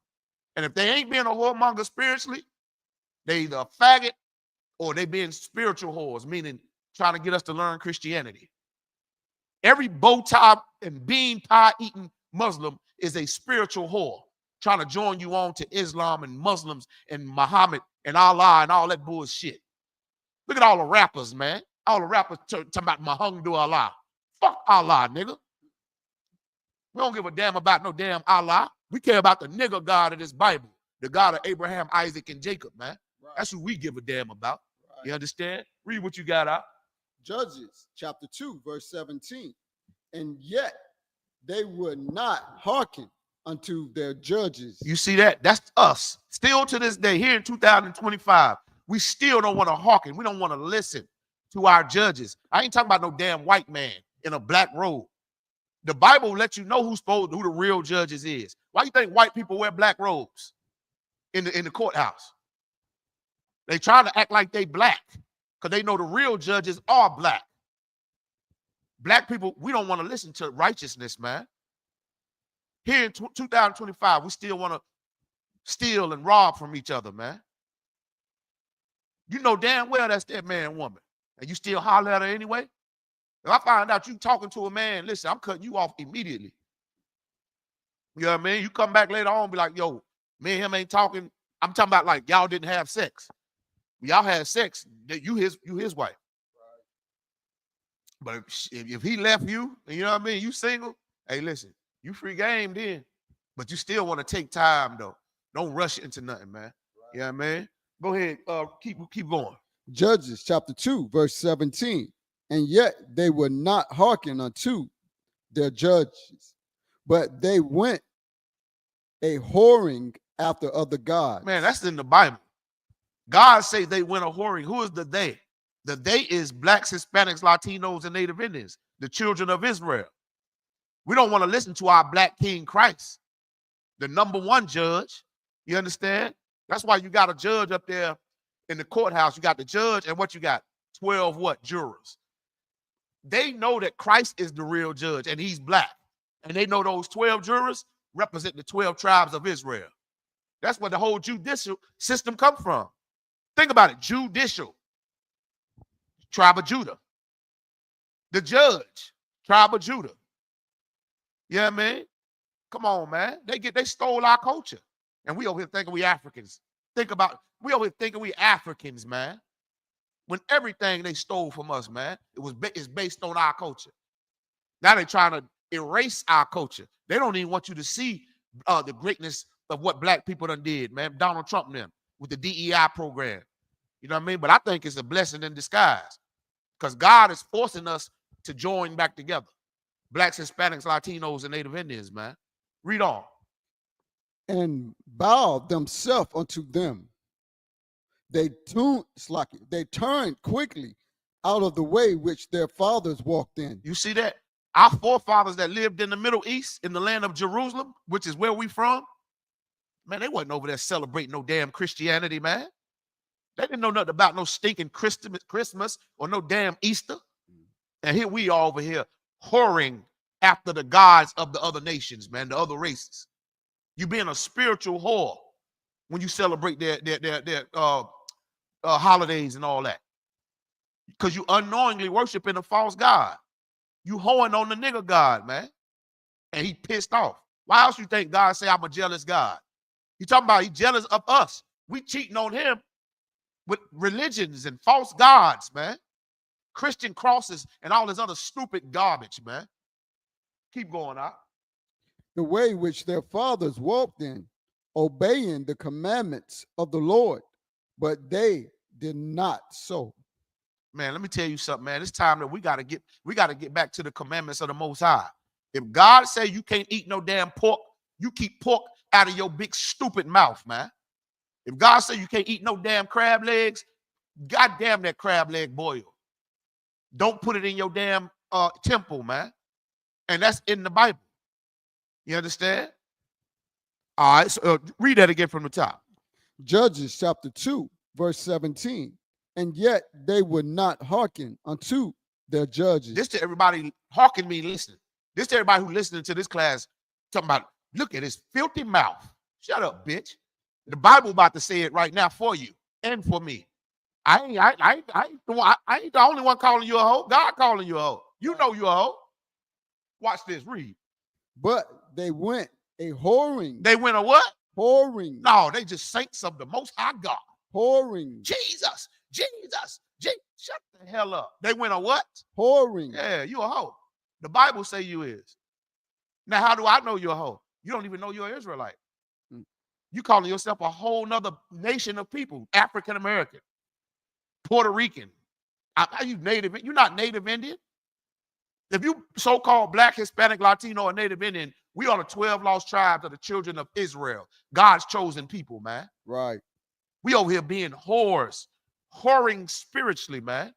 And if they ain't being a whoremonger spiritually, they either a faggot or they being spiritual whores, meaning trying to get us to learn Christianity. Every bow tie and bean pie eating Muslim is a spiritual whore, trying to join you on to Islam and Muslims and Muhammad and Allah and all that bullshit. Look at all the rappers, man. All the rappers talking about Mahungdu Allah. Fuck Allah, nigga. We don't give a damn about no damn Allah. We care about the nigga God of this Bible, the God of Abraham, Isaac, and Jacob, man. Right. That's who we give a damn about. Right. You understand? Read what you got out. Judges chapter 2, verse 17. And yet they would not hearken unto their judges. You see that? That's us. Still to this day, here in 2025, we still don't want to hearken. We don't want to listen to our judges. I ain't talking about no damn white man in a black robe. The Bible lets you know who the real judges is. Why you think white people wear black robes in the courthouse? They trying to act like they black because they know the real judges are black. Black people, we don't want to listen to righteousness, man. Here in 2025, we still want to steal and rob from each other, man. You know damn well that's that man and woman, and you still holler at her anyway. If I find out you talking to a man, listen, I'm cutting you off immediately. You know what I mean? You come back later on and be like, yo, me and him ain't talking. I'm talking about like y'all didn't have sex. Y'all had sex, you his wife. But if he left you, you know what I mean, you single, hey, listen, you free game then. But you still want to take time, though. Don't rush into nothing, man. Right. You know what I mean? Go ahead, keep going. Judges chapter 2, verse 17. And yet they would not hearken unto their judges, but they went a whoring after other gods. Man, that's in the Bible. God say they went a whoring. Who is the they? The they is blacks, Hispanics, Latinos, and Native Indians, the children of Israel. We don't want to listen to our black King Christ, the number one judge. You understand? That's why you got a judge up there in the courthouse. You got the judge, and what you got? 12 what? Jurors. They know that Christ is the real judge, and he's black. And they know those 12 jurors represent the 12 tribes of Israel. That's where the whole judicial system comes from. Think about it. Judicial, tribe of Judah. The judge, tribe of Judah. You know what I mean? Come on, man. They stole our culture. And we over here thinking we Africans. We over here thinking we Africans, man. When everything they stole from us, man, it's based on our culture. Now they're trying to erase our culture. They don't even want you to see the greatness of what black people done did, man. Donald Trump and them with the DEI program. You know what I mean? But I think it's a blessing in disguise because God is forcing us to join back together. Blacks, Hispanics, Latinos, and Native Indians, man. Read on. And bowed themselves unto them. They turned quickly out of the way which their fathers walked in. You see that? Our forefathers that lived in the Middle East, in the land of Jerusalem, which is where we from, man, they wasn't over there celebrating no damn Christianity, man. They didn't know nothing about no stinking Christmas or no damn Easter. And here we are over here whoring after the gods of the other nations, man, the other races. You being a spiritual whore when you celebrate their holidays and all that. Because you unknowingly worshiping a false god. You hoeing on the nigga God, man. And he pissed off. Why else you think God say I'm a jealous God? He talking about he jealous of us. We cheating on him with religions and false gods, man. Christian crosses and all this other stupid garbage, man. Keep going out. The way which their fathers walked in, obeying the commandments of the Lord, but they did not so. Man, let me tell you something, man. It's time that we gotta get back to the commandments of the Most High. If God say you can't eat no damn pork, you keep pork out of your big stupid mouth, man. If God say you can't eat no damn crab legs, goddamn that crab leg boil. Don't put it in your damn temple, man. And that's in the Bible. You understand? All right, so read that again from the top. Judges chapter 2, verse 17. And yet they would not hearken unto their judges. This to everybody hearken me, listen. This to everybody who listening to this class, talking about, look at his filthy mouth. Shut up, bitch. The Bible about to say it right now for you and for me. I ain't the only one calling you a hoe. God calling you a hoe. You know you a hoe. Watch this, read. But they went a whoring. They went a what? Whoring. No, they just saints of the Most High God. Whoring. Jesus. Shut the hell up. They went on what? Whoring. Yeah, you a hoe. The Bible say you is. Now, how do I know you're a hoe? You don't even know you're an Israelite. You calling yourself a whole nother nation of people, African American, Puerto Rican. Are you native? You're not native Indian. If you so-called Black, Hispanic, Latino, or Native Indian, we are the 12 lost tribes of the children of Israel, God's chosen people, man. Right. We over here being whores, whoring spiritually, man.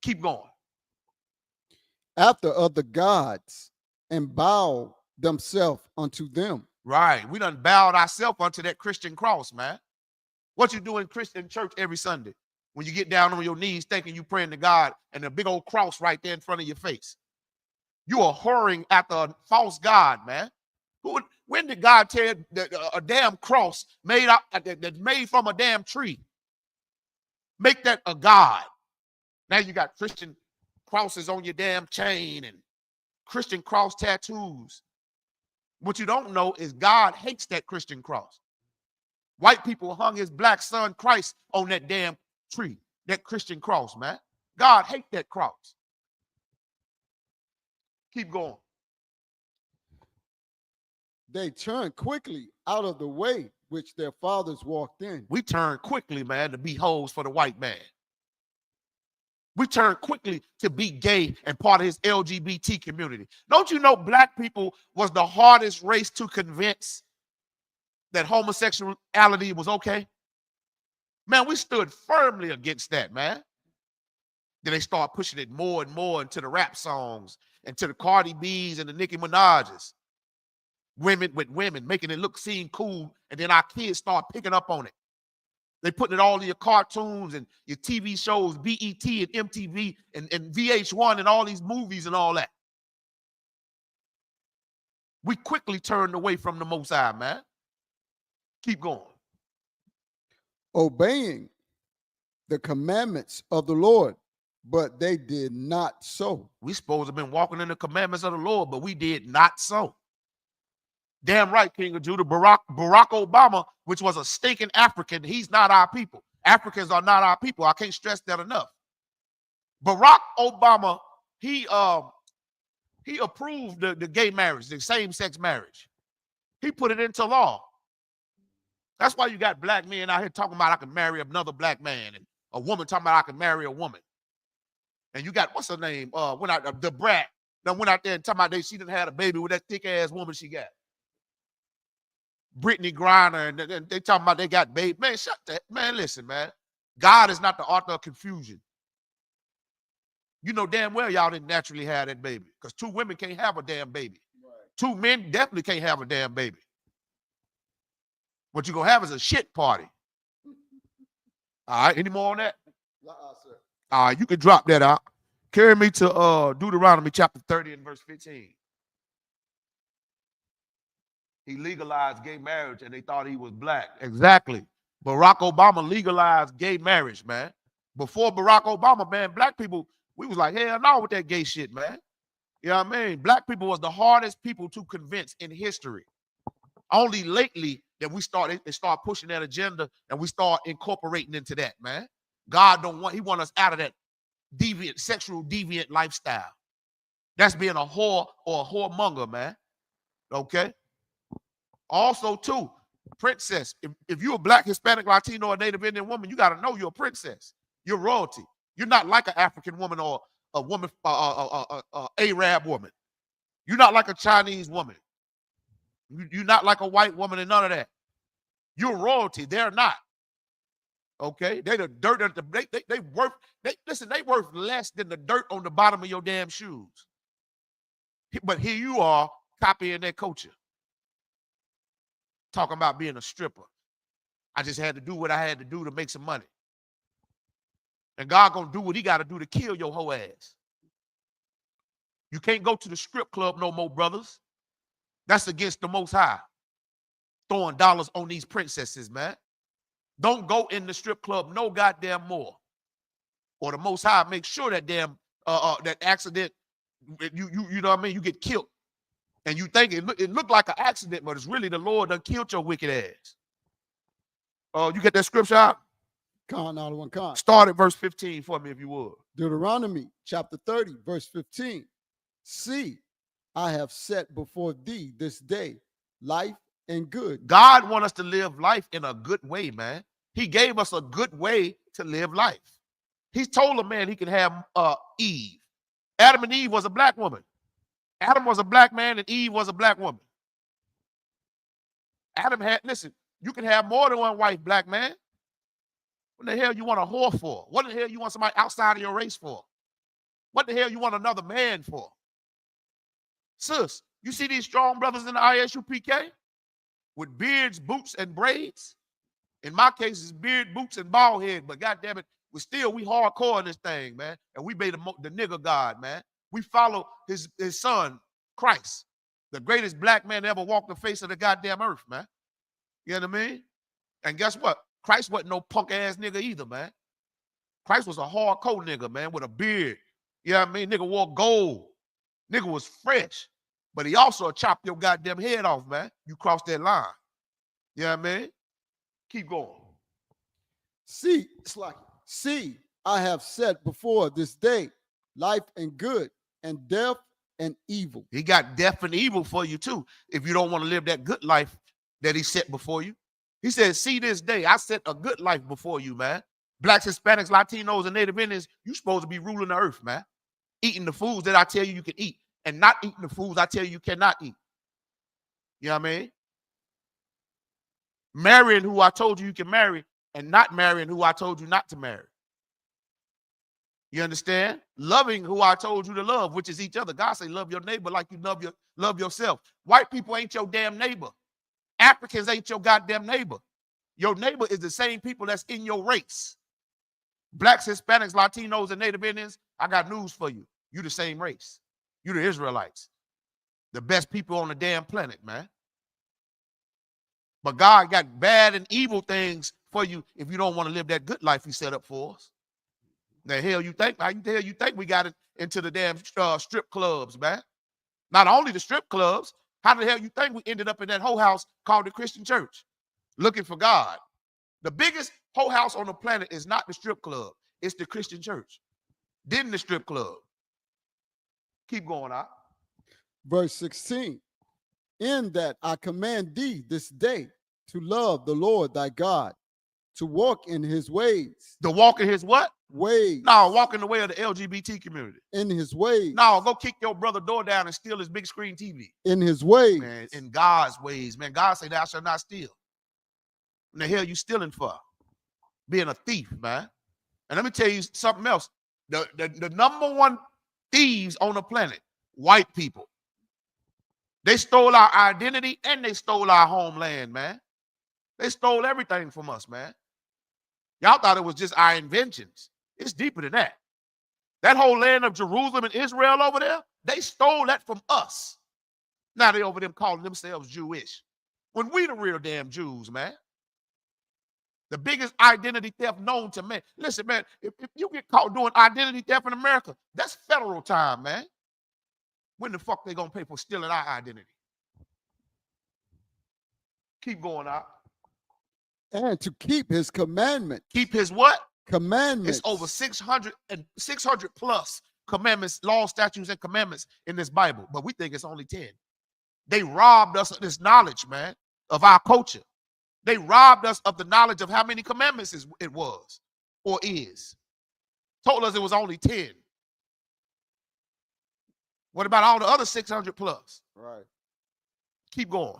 Keep going. After other gods, and bow themselves unto them. Right. We done bowed ourselves unto that Christian cross, man. What you do in Christian church every Sunday when you get down on your knees thinking you praying to God and a big old cross right there in front of your face? You are whoring after a false God, man. When did God tell you that a damn cross made out that's made from a damn tree? Make that a God. Now you got Christian crosses on your damn chain and Christian cross tattoos. What you don't know is God hates that Christian cross. White people hung his black son Christ on that damn tree, that Christian cross, man. God hates that cross. Keep going. They turned quickly out of the way which their fathers walked in. We turn quickly, man, to be hoes for the white man. We turn quickly to be gay and part of his LGBT community. Don't you know black people was the hardest race to convince that homosexuality was okay? Man, we stood firmly against that, man. Then they start pushing it more and more into the rap songs and to the Cardi B's and the Nicki Minaj's. Women with women, making it seem cool, and then our kids start picking up on it. They putting it all in your cartoons and your TV shows, BET and MTV and VH1 and all these movies and all that. We quickly turned away from the Most High, man. Keep going. Obeying the commandments of the Lord, but they did not so. We supposed to have been walking in the commandments of the Lord, but we did not so. Damn right, King of Judah. Barack Obama, which was a stinking African, he's not our people. Africans are not our people. I can't stress that enough. Barack Obama, he approved the gay marriage, the same-sex marriage. He put it into law. That's why you got black men out here talking about I can marry another black man, and a woman talking about I can marry a woman. And you got, what's her name? The brat that went out there and talking about she done had a baby with that thick-ass woman she got. Brittany Griner, and they talking about they got baby. Man, shut that. Man, listen, man. God is not the author of confusion. You know damn well y'all didn't naturally have that baby, because two women can't have a damn baby. Right. Two men definitely can't have a damn baby. What you're going to have is a shit party. All right, any more on that? Sir. All right, you can drop that out. Carry me to Deuteronomy chapter 30 and verse 15. He legalized gay marriage and they thought he was black. Exactly. Barack Obama legalized gay marriage, man. Before Barack Obama, man, black people, we was like, hell no with that gay shit, man. You know what I mean? Black people was the hardest people to convince in history. Only lately that they start pushing that agenda and we start incorporating into that, man. God he want us out of that sexual deviant lifestyle. That's being a whore or a whoremonger, man. Okay? Also, too, princess. If you're a black, Hispanic, Latino, or Native Indian woman, you got to know you're a princess. You're royalty. You're not like an African woman or a woman, Arab woman. You're not like a Chinese woman. You're not like a white woman and none of that. You're royalty. They're not. Okay? They the dirt. They worth less than the dirt on the bottom of your damn shoes. But here you are copying their culture. Talking about being a stripper. I just had to do what I had to do to make some money. And God gonna do what he got to do to kill your whole ass. You can't go to the strip club no more, brothers. That's against the Most High. Throwing dollars on these princesses, man. Don't go in the strip club no goddamn more. Or the Most High make sure that damn that accident, you know what I mean, you get killed. And you think it looked like an accident, but it's really the Lord done killed your wicked ass. You get that scripture out? Con, all one con. Start at verse 15 for me if you would. Deuteronomy chapter 30, verse 15. See, I have set before thee this day life and good. God wants us to live life in a good way, man. He gave us a good way to live life. He told a man he can have Eve. Adam and Eve was a black woman. Adam was a black man and Eve was a black woman. Adam had, listen, you can have more than one wife, black man. What the hell you want a whore for? What the hell you want somebody outside of your race for? What the hell you want another man for? Sis, you see these strong brothers in the ISUPK with beards, boots, and braids? In my case, it's beard, boots, and bald head, but goddamn it, we hardcore in this thing, man. And we made the nigger God, man. We follow his son, Christ, the greatest black man to ever walk the face of the goddamn earth, man. You know what I mean? And guess what? Christ wasn't no punk ass nigga either, man. Christ was a hardcore nigga, man, with a beard. You know what I mean? Nigga wore gold. Nigga was fresh. But he also chopped your goddamn head off, man. You crossed that line. You know what I mean? Keep going. See, it's like, see, I have set before this day life and good, and death and evil. He got death and evil for you too, if you don't want to live that good life that he set before you. He said, see this day, I set a good life before you, man. Blacks, Hispanics, Latinos, and Native Indians, you supposed to be ruling the earth, man. Eating the foods that I tell you can eat, and not eating the foods I tell you cannot eat. You know what I mean? Marrying who I told you can marry, and not marrying who I told you not to marry. You understand? Loving who I told you to love, which is each other. God say love your neighbor like you love yourself. White people ain't your damn neighbor. Africans ain't your goddamn neighbor. Your neighbor is the same people that's in your race. Blacks, Hispanics, Latinos, and Native Indians, I got news for you. You the same race. You the Israelites. The best people on the damn planet, man. But God got bad and evil things for you if you don't want to live that good life he set up for us. The hell you think? How the hell you think we got it into the damn strip clubs, man? Not only the strip clubs, how the hell you think we ended up in that whole house called the Christian church? Looking for God. The biggest whole house on the planet is not the strip club. It's the Christian church. Then the strip club. Keep going out. Verse 16. In that I command thee this day to love the Lord thy God, to walk in his ways. To walk in his what? Ways. No, walk in the way of the LGBT community. In his ways. No, go kick your brother door down and steal his big screen TV. In his ways. Man, in God's ways, man. God say thou shalt not steal. What the hell you stealing for? Being a thief, man. And let me tell you something else. The number one thieves on the planet, white people. They stole our identity and they stole our homeland, man. They stole everything from us, man. Y'all thought it was just our inventions. It's deeper than that. That whole land of Jerusalem and Israel over there, they stole that from us. Now they over them calling themselves Jewish. When we the real damn Jews, man. The biggest identity theft known to man. Listen, man, if you get caught doing identity theft in America, that's federal time, man. When the fuck they gonna pay for stealing our identity? Keep going out. And to keep his commandments. Keep his what? Commandments. It's over 600 plus commandments, laws, statutes, and commandments in this Bible, but we think it's only 10. They robbed us of this knowledge, man, of our culture. They robbed us of the knowledge of how many commandments it was or is. Told us it was only 10. What about all the other 600 plus? Right. Keep going.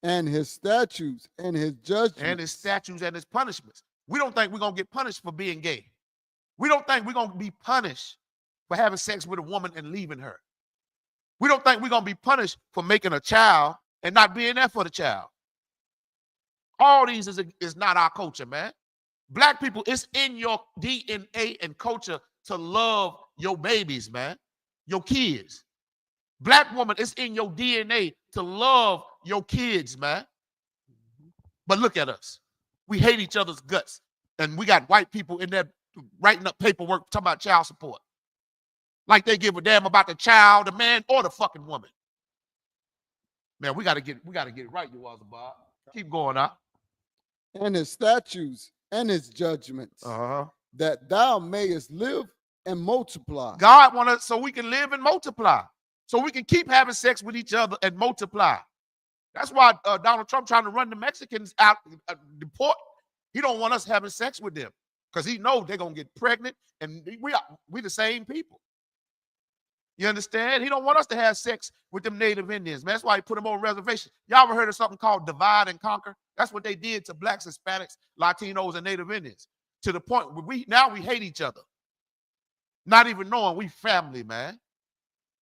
And his statutes and his judgments. And his statutes and his punishments. We don't think we're going to get punished for being gay. We don't think we're going to be punished for having sex with a woman and leaving her. We don't think we're going to be punished for making a child and not being there for the child. All these is not our culture, man. Black people, it's in your DNA and culture to love your babies, man, your kids. Black woman, it's in your DNA to love your kids, man. But look at us. We hate each other's guts. And we got white people in there writing up paperwork talking about child support. Like they give a damn about the child, the man, or the fucking woman. Man, we gotta get it right, you Bob. Keep going up. And his statutes and his judgments, Uh-huh. that thou mayest live and multiply. God wants us so we can live and multiply. So we can keep having sex with each other and multiply. That's why Donald Trump trying to run the Mexicans out, deport. He don't want us having sex with them because he knows they're going to get pregnant, and we the same people. You understand? He don't want us to have sex with them Native Indians, man. That's why he put them on reservations. Y'all ever heard of something called divide and conquer? That's what they did to blacks, Hispanics, Latinos, and Native Indians, to the point where we hate each other. Not even knowing we family, man.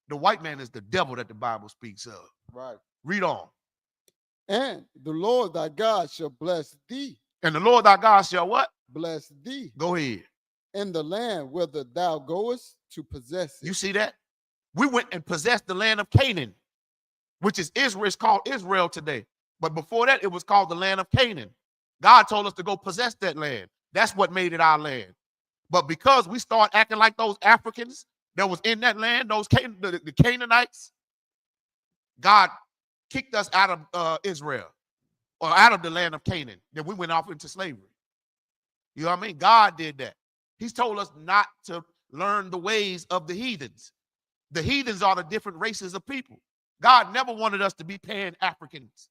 The white man is the devil that the Bible speaks of. Right. Read on. And the Lord thy God shall bless thee. And the Lord thy God shall what? Bless thee. Go ahead. In the land whither thou goest to possess it. You see that? We went and possessed the land of Canaan, which is Israel. It's called Israel today. But before that, it was called the land of Canaan. God told us to go possess that land. That's what made it our land. But because we start acting like those Africans that was in that land, the Canaanites, God kicked us out of Israel, or out of the land of Canaan. Then we went off into slavery. You know what I mean? God did that. He's told us not to learn the ways of the heathens. The heathens are the different races of people. God never wanted us to be Pan-Africans.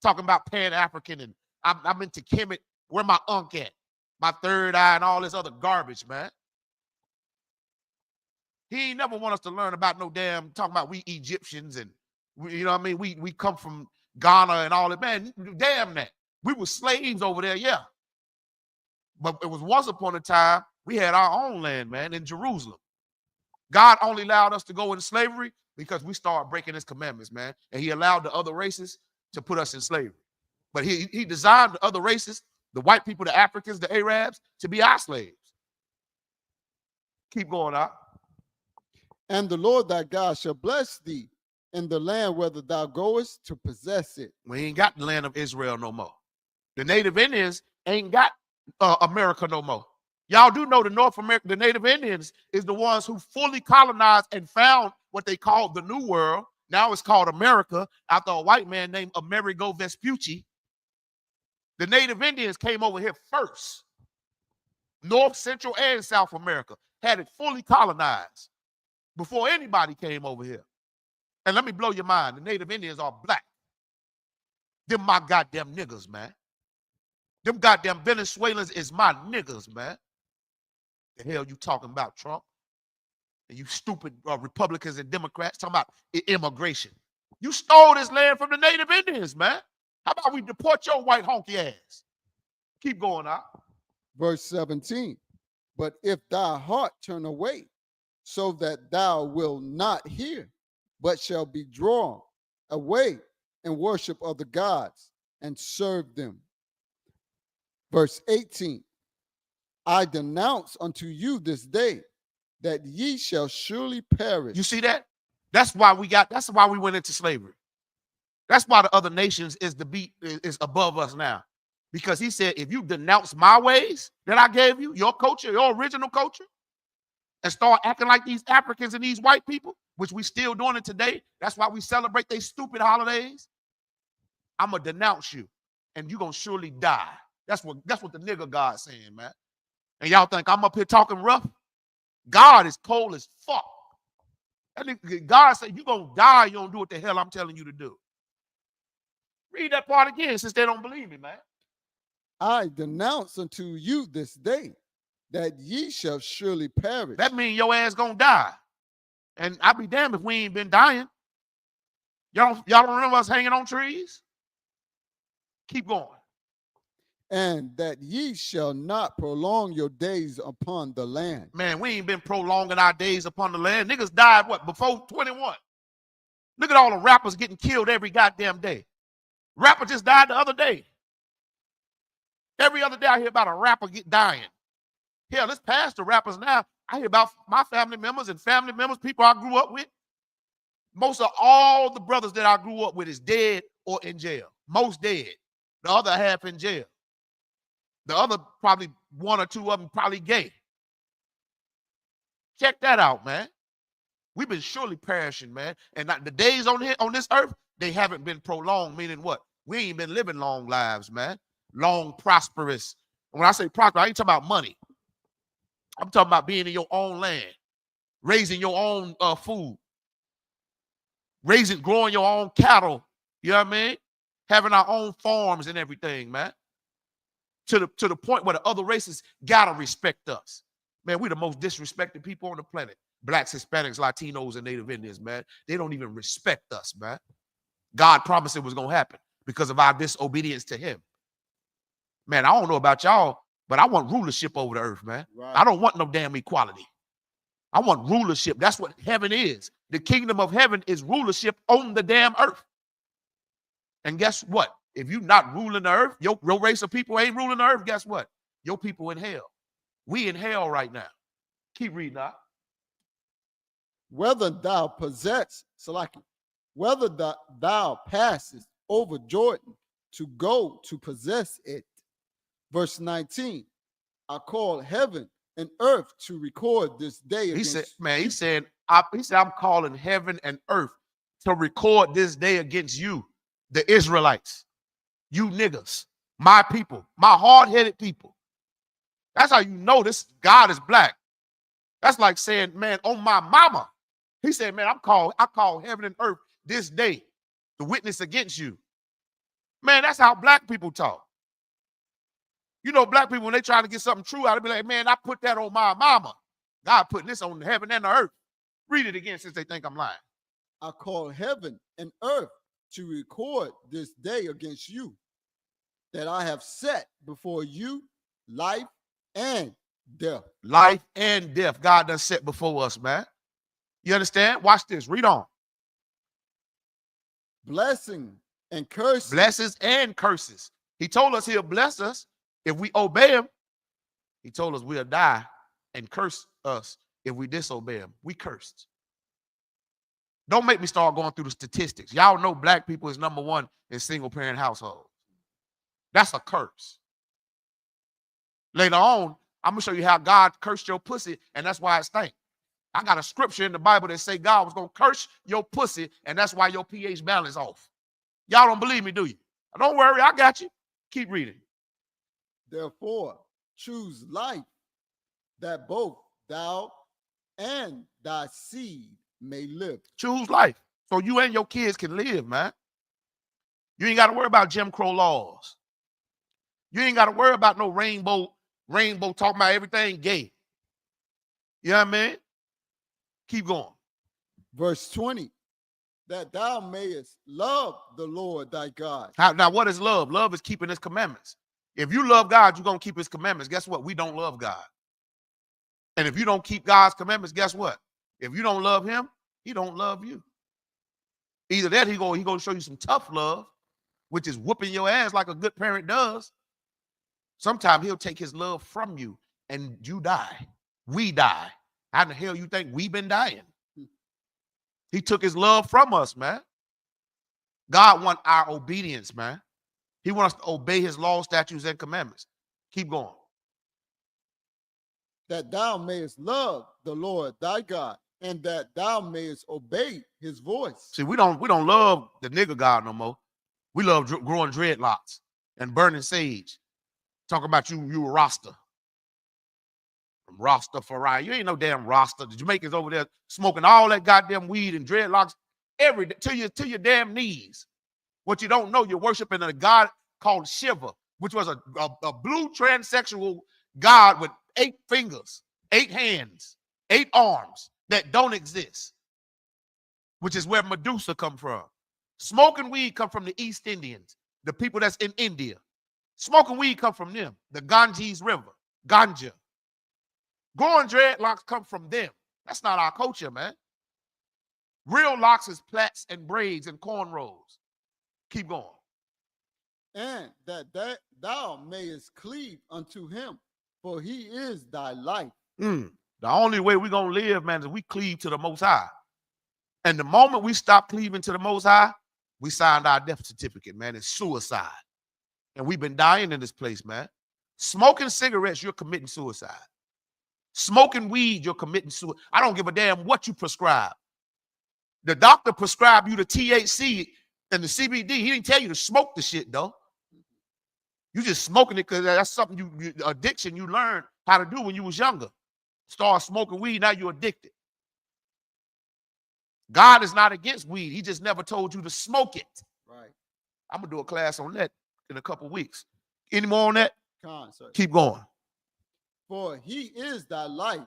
Talking about Pan-African, and I'm into Kemet. Where my unk at? My third eye and all this other garbage, man. He ain't never want us to learn about no damn, talking about we Egyptians and, you know what I mean? We come from Ghana and all that. Man, damn that. We were slaves over there, yeah. But it was once upon a time, we had our own land, man, in Jerusalem. God only allowed us to go into slavery because we started breaking his commandments, man. And he allowed the other races to put us in slavery. But he designed the other races, the white people, the Africans, the Arabs, to be our slaves. Keep going out. And the Lord thy God shall bless thee in the land whither thou goest to possess it. We ain't got the land of Israel no more. The Native Indians ain't got America no more. Y'all do know the Native Indians is the ones who fully colonized and found what they called the New World. Now it's called America after a white man named Amerigo Vespucci. The Native Indians came over here first. North, Central, and South America had it fully colonized before anybody came over here. And let me blow your mind. The Native Indians are black. Them my goddamn niggas, man. Them goddamn Venezuelans is my niggas, man. The hell you talking about, Trump? And you stupid Republicans and Democrats talking about immigration. You stole this land from the Native Indians, man. How about we deport your white honky ass? Keep going out. Verse 17. But if thy heart turn away, so that thou wilt not hear, but shall be drawn away and worship other gods and serve them. Verse 18. I denounce unto you this day that ye shall surely perish. You see that? That's why we went into slavery. That's why the other nations is above us now. Because he said, if you denounce my ways that I gave you, your culture, your original culture, and start acting like these Africans and these white people, which we still doing it today, that's why we celebrate these stupid holidays, I'm going to denounce you, and you're going to surely die. That's what the nigger God's saying, man. And y'all think I'm up here talking rough? God is cold as fuck. God said, you're going to die, you don't do what the hell I'm telling you to do. Read that part again since they don't believe me, man. I denounce unto you this day that ye shall surely perish. That means your ass gonna die. And I'll be damned if we ain't been dying. Y'all don't remember us hanging on trees? Keep going. And that ye shall not prolong your days upon the land. Man, we ain't been prolonging our days upon the land. Niggas died, what, before 21? Look at all the rappers getting killed every goddamn day. Rapper just died the other day. Every other day I hear about a rapper dying. Hell, it's past the rappers now. I hear about my family members and family members, people I grew up with. Most of all the brothers that I grew up with is dead or in jail. Most dead. The other half in jail. The other probably one or two of them probably gay. Check that out, man. We've been surely perishing, man. And the days on this earth, they haven't been prolonged, meaning what? We ain't been living long lives, man. Long, prosperous, When I say prosper, I ain't talking about money. I'm talking about being in your own land, raising your own food, growing your own cattle. You know what I mean? Having our own farms and everything, man. To the point where the other races gotta respect us. Man, we the most disrespected people on the planet. Blacks, Hispanics, Latinos, and Native Indians, man. They don't even respect us, man. God promised it was gonna happen because of our disobedience to him. Man, I don't know about y'all, but I want rulership over the earth, man. Right. I don't want no damn equality. I want rulership. That's what heaven is. The kingdom of heaven is rulership on the damn earth. And guess what? If you're not ruling the earth, your race of people ain't ruling the earth, guess what? Your people in hell. We in hell right now. Keep reading out. Whether thou passest over Jordan to go to possess it. Verse 19, I call heaven and earth to record this day. He said, I'm calling heaven and earth to record this day against you, the Israelites, you niggas, my people, my hard-headed people. That's how you know this God is black. That's like saying, man, on my mama. He said, man, I call heaven and earth this day to witness against you. Man, that's how black people talk. You know, black people, when they try to get something true out, they be like, man, I put that on my mama. God putting this on heaven and the earth. Read it again since they think I'm lying. I call heaven and earth to record this day against you, that I have set before you life and death. Life and death. God done set before us, man. You understand? Watch this. Read on. Blessing and curses. Blessings and curses. He told us he'll bless us if we obey him. He told us we'll die and curse us if we disobey him. We cursed. Don't make me start going through the statistics. Y'all know black people is number one in single-parent households. That's a curse. Later on, I'm going to show you how God cursed your pussy, and that's why it stank. I got a scripture in the Bible that say God was going to curse your pussy, and that's why your pH balance off. Y'all don't believe me, do you? Don't worry, I got you. Keep reading. Therefore, choose life, that both thou and thy seed may live. Choose life so you and your kids can live, man. You ain't got to worry about Jim Crow laws. You ain't got to worry about no rainbow talking about everything gay. You know what I mean? Keep going. Verse 20, that thou mayest love the Lord thy God. Now, what is love? Love is keeping his commandments. If you love God, you're going to keep his commandments. Guess what? We don't love God. And if you don't keep God's commandments, guess what? If you don't love him, he don't love you. Either that, he gonna show you some tough love, which is whooping your ass like a good parent does. Sometimes he'll take his love from you and you die. We die. How in the hell you think we've been dying? He took his love from us, man. God wants our obedience, man. He wants us to obey his laws, statutes, and commandments. Keep going. That thou mayest love the Lord thy God, and that thou mayest obey his voice. See, we don't love the nigger God no more. We love growing dreadlocks and burning sage. Talking about you a Rasta. Rastafari. You ain't no damn Rasta. The Jamaicans over there smoking all that goddamn weed and dreadlocks every day to your damn knees. What you don't know, you're worshiping a god called Shiva, which was a blue transsexual god with 8 fingers, 8 hands, 8 arms that don't exist, which is where Medusa come from. Smoking weed come from the East Indians, the people that's in India. Smoking weed come from them, the Ganges River, ganja. Growing dreadlocks come from them. That's not our culture, man. Real locks is plaits and braids and cornrows. Keep going. And that thou mayest cleave unto him, for he is thy life. The only way we're going to live, man, is we cleave to the Most High. And the moment we stop cleaving to the Most High, we signed our death certificate, man. It's suicide. And we've been dying in this place, man. Smoking cigarettes, you're committing suicide. Smoking weed, you're committing suicide. I don't give a damn what you prescribe. The doctor prescribed you the THC and the CBD. He didn't tell you to smoke the shit, though. You just smoking it because that's something addiction you learned how to do when you was younger. Start smoking weed, now you're addicted. God is not against weed. He just never told you to smoke it. Right. I'm going to do a class on that in a couple weeks. Any more on that? Sir. Keep going. For he is thy life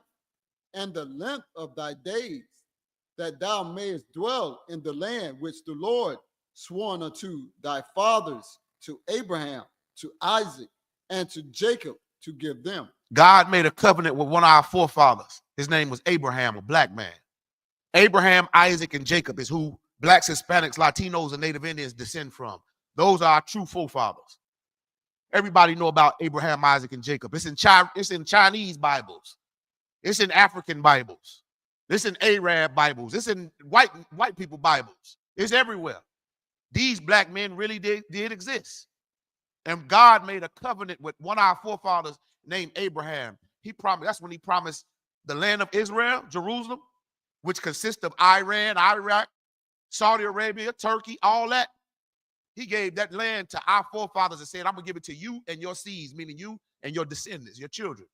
and the length of thy days, that thou mayest dwell in the land which the Lord swore unto thy fathers, to Abraham, to Isaac, and to Jacob, to give them. God made a covenant with one of our forefathers. His name was Abraham, a black man. Abraham, Isaac, and Jacob is who blacks, Hispanics, Latinos, and Native Indians descend from. Those are our true forefathers. Everybody know about Abraham, Isaac, and Jacob. It's in Chinese Bibles. It's in African Bibles. It's in Arab Bibles. It's in white people Bibles. It's everywhere. These black men really did exist. And God made a covenant with one of our forefathers named Abraham. He promised, that's when he promised the land of Israel, Jerusalem, which consists of Iran, Iraq, Saudi Arabia, Turkey, all that. He gave that land to our forefathers and said, I'm going to give it to you and your seeds, meaning you and your descendants, your children.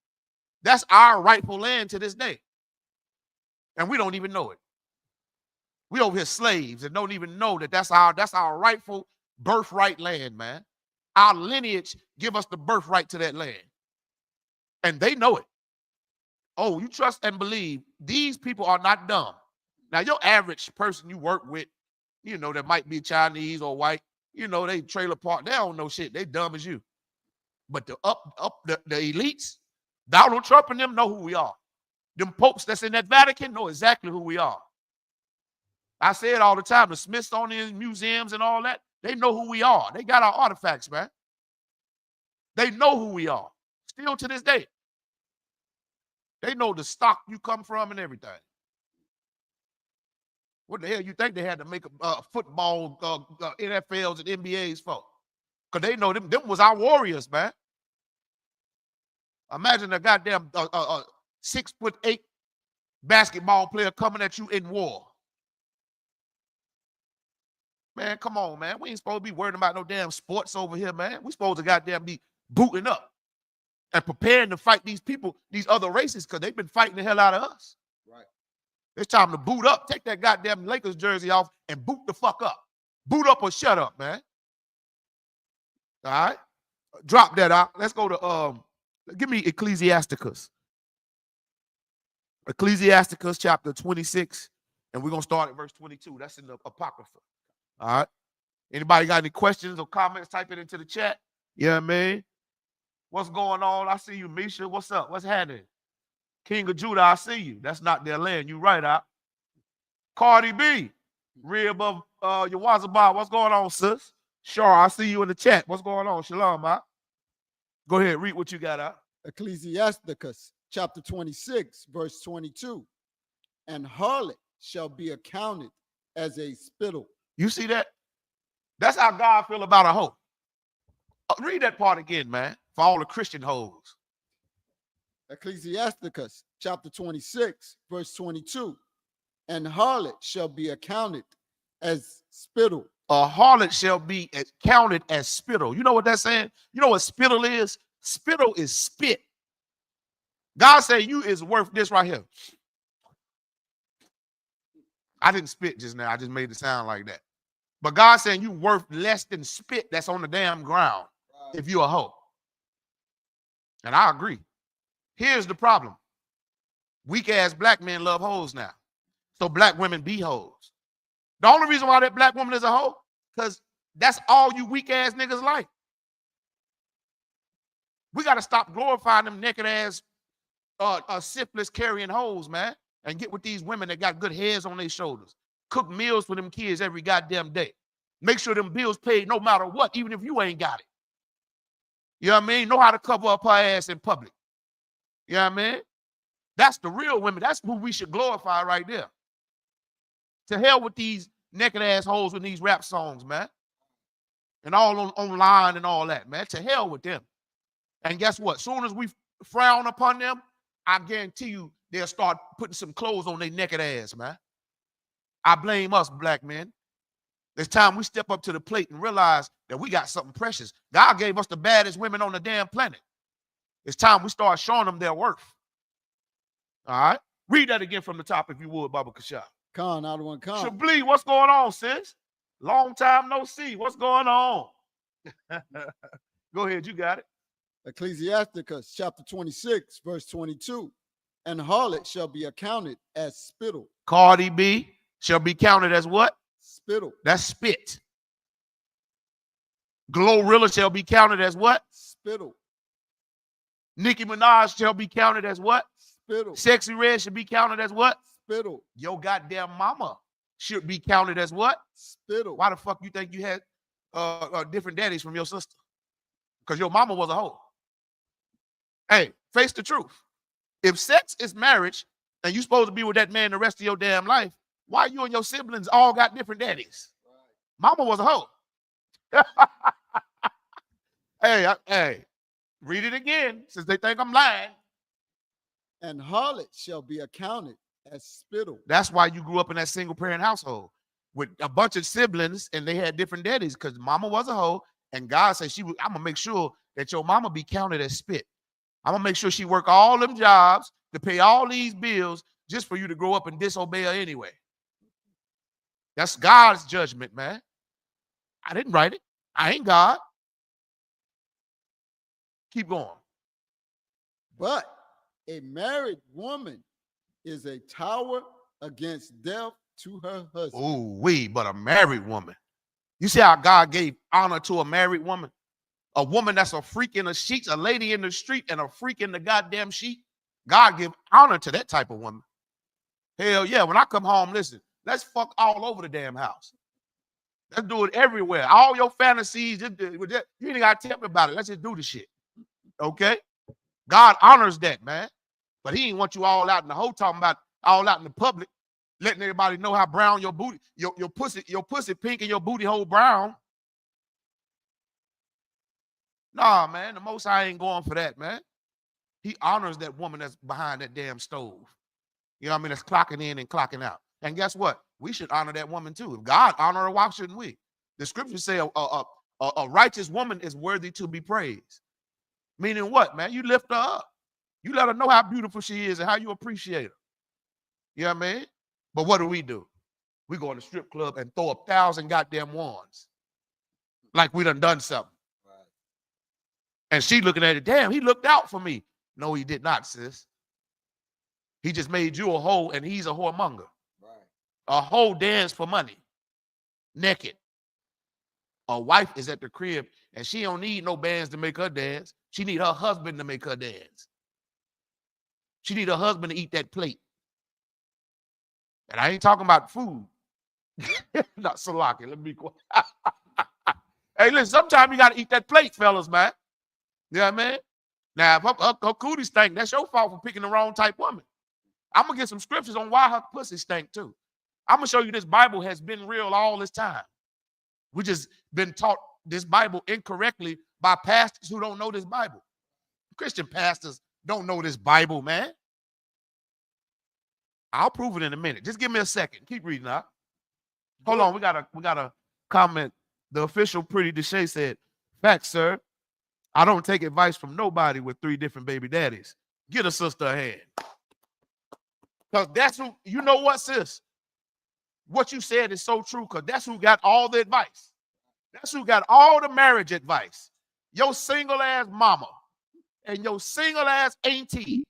That's our rightful land to this day. And we don't even know it. We over here slaves and don't even know that that's our rightful birthright land, man. Our lineage give us the birthright to that land. And they know it. Oh, you trust and believe. These people are not dumb. Now, your average person you work with, you know, that might be Chinese or white, you know, they trailer park. They don't know shit. They dumb as you. But the elites, Donald Trump and them know who we are. Them popes that's in that Vatican know exactly who we are. I say it all the time. The Smithsonian museums and all that, they know who we are. They got our artifacts, man. They know who we are. Still to this day. They know the stock you come from and everything. What the hell you think they had to make football, NFLs and NBAs for? Because they know them was our warriors, man. Imagine a goddamn 6'8" basketball player coming at you in war. Man, come on, man. We ain't supposed to be worrying about no damn sports over here, man. We supposed to goddamn be booting up and preparing to fight these people, these other races, because they've been fighting the hell out of us. Right. It's time to boot up. Take that goddamn Lakers jersey off and boot the fuck up. Boot up or shut up, man. All right? Drop that out. Let's go to, give me Ecclesiasticus. Ecclesiasticus chapter 26, and we're going to start at verse 22. That's in the Apocrypha. All right? Anybody got any questions or comments? Type it into the chat. You know what I mean? What's going on? I see you, Misha. What's up? What's happening? King of Judah, I see you. That's not their land. You right out. Cardi B, rib of Yawazaba. What's going on, sis? Sure, I see you in the chat. What's going on? Shalom, out. Go ahead, read what you got out. Ecclesiasticus chapter 26, verse 22. And harlot shall be accounted as a spittle. You see that? That's how God feel about a hoe. Read that part again, man, for all the Christian hoes. Ecclesiasticus chapter 26, verse 22. And harlot shall be accounted as spittle. A harlot shall be counted as spittle. You know what that's saying? You know what spittle is? Spittle is spit. God said you is worth this right here. I didn't spit just now. I just made it sound like that. But God saying you worth less than spit that's on the damn ground if you're a hoe. And I agree. Here's the problem. Weak ass black men love hoes now. So black women be hoes. The only reason why that black woman is a hoe, because that's all you weak ass niggas like. We got to stop glorifying them naked ass syphilis carrying hoes, man, and get with these women that got good heads on their shoulders. Cook meals for them kids every goddamn day. Make sure them bills paid no matter what, even if you ain't got it. You know what I mean? Know how to cover up her ass in public. You know what I mean? That's the real women. That's who we should glorify right there. To hell with these naked assholes with these rap songs, man. And all online and all that, man. To hell with them. And guess what? Soon as we frown upon them, I guarantee you they'll start putting some clothes on their naked ass, man. I blame us, black men. It's time we step up to the plate and realize that we got something precious. God gave us the baddest women on the damn planet. It's time we start showing them their worth. All right? Read that again from the top, if you would, Baba Kasha. Con, out of one con. Chablis, what's going on, sis? Long time no see. What's going on? Go ahead, you got it. Ecclesiasticus chapter 26, verse 22. And harlot shall be accounted as spittle. Cardi B shall be counted as what? Spittle. That's spit. Glorilla shall be counted as what? Spittle. Nicki Minaj shall be counted as what? Spittle. Sexy Red should be counted as what? Spittle. Your goddamn mama should be counted as what? Spittle. Why the fuck you think you had different daddies from your sister? Because your mama was a hoe. Hey, face the truth. If sex is marriage and you supposed to be with that man the rest of your damn life, why you and your siblings all got different daddies? Mama was a hoe. Hey, read it again since they think I'm lying. And harlot shall be accounted as spittle. That's why you grew up in that single parent household with a bunch of siblings and they had different daddies because mama was a hoe and God said I'm going to make sure that your mama be counted as spit. I'm going to make sure she work all them jobs to pay all these bills just for you to grow up and disobey her anyway. That's God's judgment, man. I didn't write it. I ain't God. Keep going. But a married woman is a tower against death to her husband. But a married woman. You see how God gave honor to a married woman? A woman that's a freak in the sheets, a lady in the street, and a freak in the goddamn sheet. God give honor to that type of woman. Hell yeah, when I come home, listen, let's fuck all over the damn house. Let's do it everywhere. All your fantasies, you ain't got to tell me about it. Let's just do the shit. Okay? God honors that, man. But he ain't want you all out in the hole talking about all out in the public, letting everybody know how brown your booty, your pussy pink and your booty hole brown. Nah, man, the Most High ain't going for that, man. He honors that woman that's behind that damn stove. You know what I mean? That's clocking in and clocking out. And guess what? We should honor that woman too. If God honor her, why shouldn't we? The scriptures say a righteous woman is worthy to be praised. Meaning what, man? You lift her up. You let her know how beautiful she is and how you appreciate her. You know what I mean? But what do? We go in the strip club and throw 1,000 goddamn wands. Like we done something. Right. And she looking at it, damn, he looked out for me. No, he did not, sis. He just made you a hoe and he's a whoremonger. Right. A hoe dance for money. Naked. A wife is at the crib and she don't need no bands to make her dance. She need her husband to make her dance. She need her husband to eat that plate. And I ain't talking about food. Not Salaki. Let me be quiet. Hey, listen, sometimes you got to eat that plate, fellas, man. You know what I mean? Now, if her cootie stink, that's your fault for picking the wrong type woman. I'm going to get some scriptures on why her pussy stink, too. I'm going to show you this Bible has been real all this time. We just been taught this Bible incorrectly by pastors who don't know this Bible. Christian pastors don't know this Bible, man. I'll prove it in a minute. Just give me a second. Keep reading out. Hold on. We got a comment. The official Pretty Deshay said, "Facts, sir. I don't take advice from nobody with 3 different baby daddies. Get a sister a hand." Because that's who, you know what, sis? What you said is so true because that's who got all the advice. That's who got all the marriage advice. Your single ass mama and your single ass auntie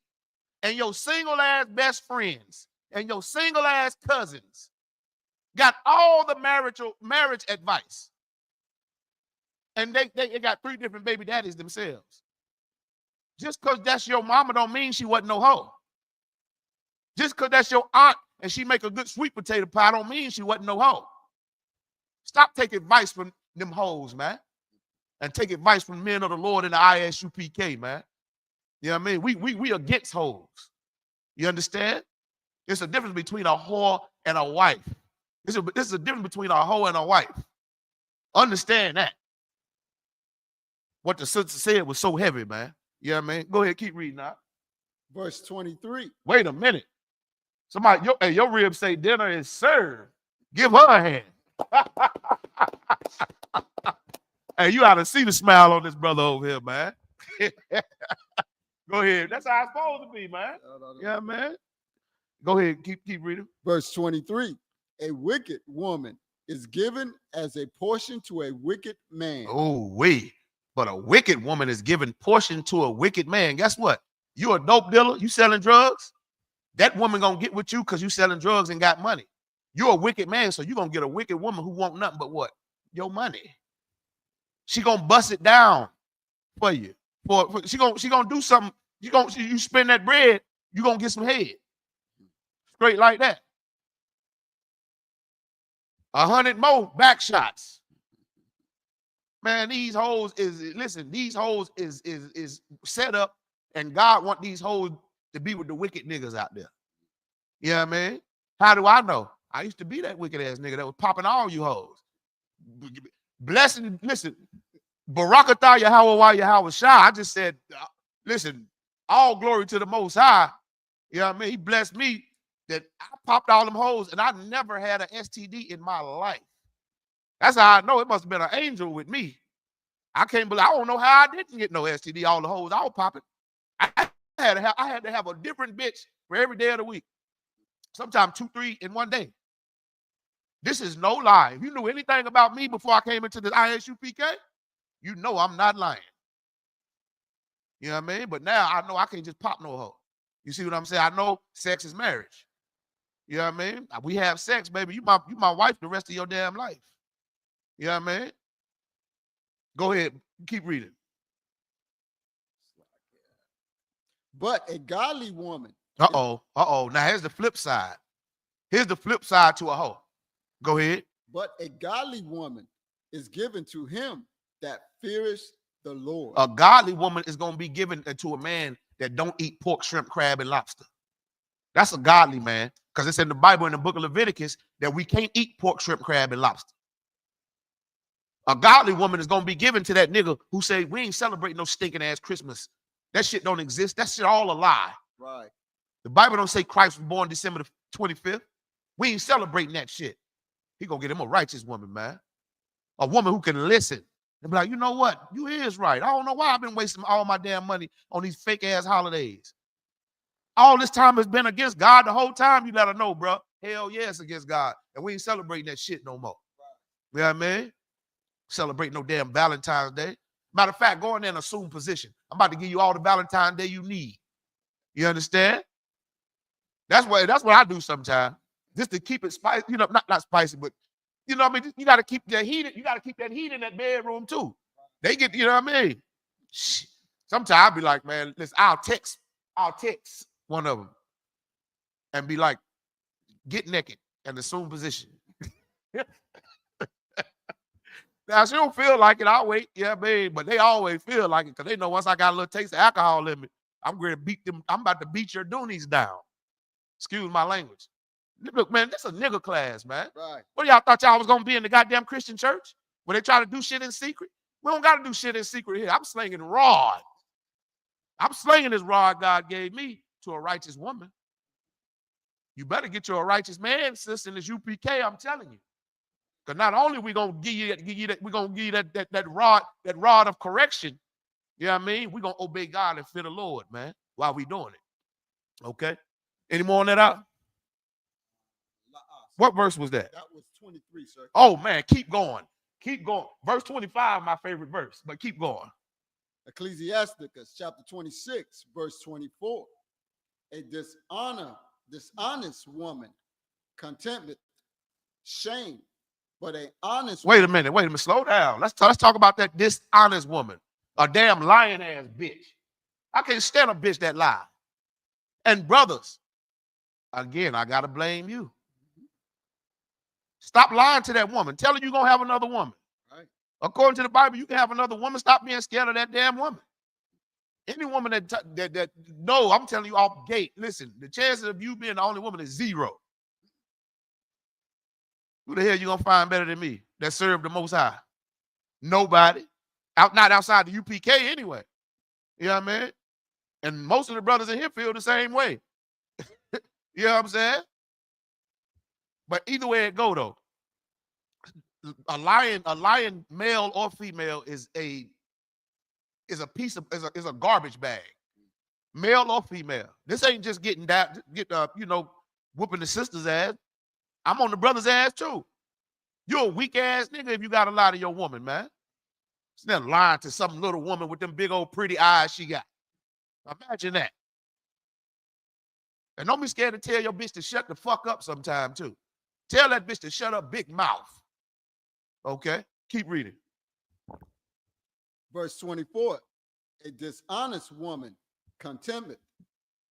and your single ass best friends and your single ass cousins got all the marriage advice. And they got 3 different baby daddies themselves. Just because that's your mama don't mean she wasn't no hoe. Just because that's your aunt and she make a good sweet potato pie don't mean she wasn't no hoe. Stop taking advice from them hoes, man. And take advice from men of the Lord in the ISUPK, man. You know what I mean? We against hoes. You understand? It's a difference between a whore and a wife. This is a difference between a hoe and a wife. Understand that. What the sister said was so heavy, man. You know what I mean? Go ahead, keep reading out. Verse 23. Wait a minute. Somebody, your rib say dinner is served. Give her a hand. Hey, you ought to see the smile on this brother over here, man. Go ahead. That's how it's supposed to be, man. Yeah, man. Go ahead. Keep reading. Verse 23. A wicked woman is given as a portion to a wicked man. Oh, wait. But a wicked woman is given portion to a wicked man. Guess what? You a dope dealer? You selling drugs? That woman gonna get with you because you selling drugs and got money. You're a wicked man, so you're gonna get a wicked woman who want nothing but what? Your money. She gonna bust it down for you. She gonna do something. You spend that bread, you gonna get some head. Straight like that. 100 more back shots. Man, these hoes these hoes is set up, and God want these hoes to be with the wicked niggas out there. You know what I mean? How do I know? I used to be that wicked ass nigga that was popping all you hoes. Blessing, listen, Barakatah Yahweh Shah. I just said, listen, all glory to the Most High. You know what I mean? He blessed me that I popped all them hoes, and I never had an STD in my life. That's how I know it must have been an angel with me. I can't believe, I don't know how I didn't get no STD. All the hoes I was popping. I had to have a different bitch for every day of the week. Sometimes 2, 3 in one day. This is no lie. If you knew anything about me before I came into the ISUPK, you know I'm not lying. You know what I mean? But now I know I can't just pop no hoe. You see what I'm saying? I know sex is marriage. You know what I mean? We have sex, baby. You my wife the rest of your damn life. You know what I mean? Go ahead. Keep reading. But a godly woman. Now here's the flip side. Here's the flip side to a hoe. Go ahead. But a godly woman is given to him that feareth the Lord. A godly woman is going to be given to a man that don't eat pork, shrimp, crab, and lobster. That's a godly man, because it's in the Bible in the book of Leviticus that we can't eat pork, shrimp, crab, and lobster. A godly woman is going to be given to that nigga who say, we ain't celebrating no stinking ass Christmas. That shit don't exist. That shit all a lie. Right. The Bible don't say Christ was born December the 25th. We ain't celebrating that shit. He gonna get him a righteous woman, man. A woman who can listen and be like, you know what? You is right. I don't know why I've been wasting all my damn money on these fake ass holidays. All this time has been against God the whole time. You let her know, bro. Hell yeah, it's against God. And we ain't celebrating that shit no more. You know what I mean? Celebrate no damn Valentine's Day. Matter of fact, go in there and assume position. I'm about to give you all the Valentine's Day you need. You understand? That's what I do sometimes. Just to keep it spicy, you know, not spicy, but you know what I mean? You got to keep that heat. You got to keep that heat in that bedroom too. They get, you know what I mean? Sometimes I'll be like, man, listen, I'll text one of them and be like, get naked and assume position. Now, she don't feel like it. I'll wait. Yeah, man. But they always feel like it because they know once I got a little taste of alcohol in me, I'm going to beat them. I'm about to beat your doonies down. Excuse my language. Look, man, this is a nigga class, man. Right. What y'all thought y'all was going to be in the goddamn Christian church where they try to do shit in secret? We don't got to do shit in secret here. I'm slinging rod. I'm slinging this rod God gave me to a righteous woman. You better get you a righteous man, sister, in this UPK, I'm telling you. Because not only we gonna give you that rod of correction, you know what I mean? We're gonna obey God and fear the Lord, man, while we doing it. Okay. Any more on that out? What verse was that? That was 23, sir. Oh man, keep going. Keep going. Verse 25, my favorite verse, but keep going. Ecclesiasticus chapter 26, verse 24. A dishonest woman contenteth shame, but an honest Wait a minute, slow down. Let's talk about that dishonest woman, a damn lying ass bitch. I can't stand a bitch that lie. And brothers, again, I gotta blame you. Stop lying to that woman. Tell her you're gonna have another woman. Right. According to the Bible, you can have another woman. Stop being scared of that damn woman. Any woman that no, I'm telling you off gate. Listen, the chances of you being the only woman is 0. Who the hell you gonna find better than me that serve the Most High? Nobody. Not outside the UPK anyway. You know what I mean? And most of the brothers in here feel the same way. You know what I'm saying? But either way it go though, a lion, male or female, is a piece of is a garbage bag, male or female. This ain't just getting that whooping the sister's ass. I'm on the brother's ass too. You're a weak ass nigga if you got a lie to your woman, man. It's not lying to some little woman with them big old pretty eyes she got. Imagine that. And don't be scared to tell your bitch to shut the fuck up sometime too. Tell that bitch to shut up, big mouth. Okay, keep reading. Verse 24, a dishonest woman contemneth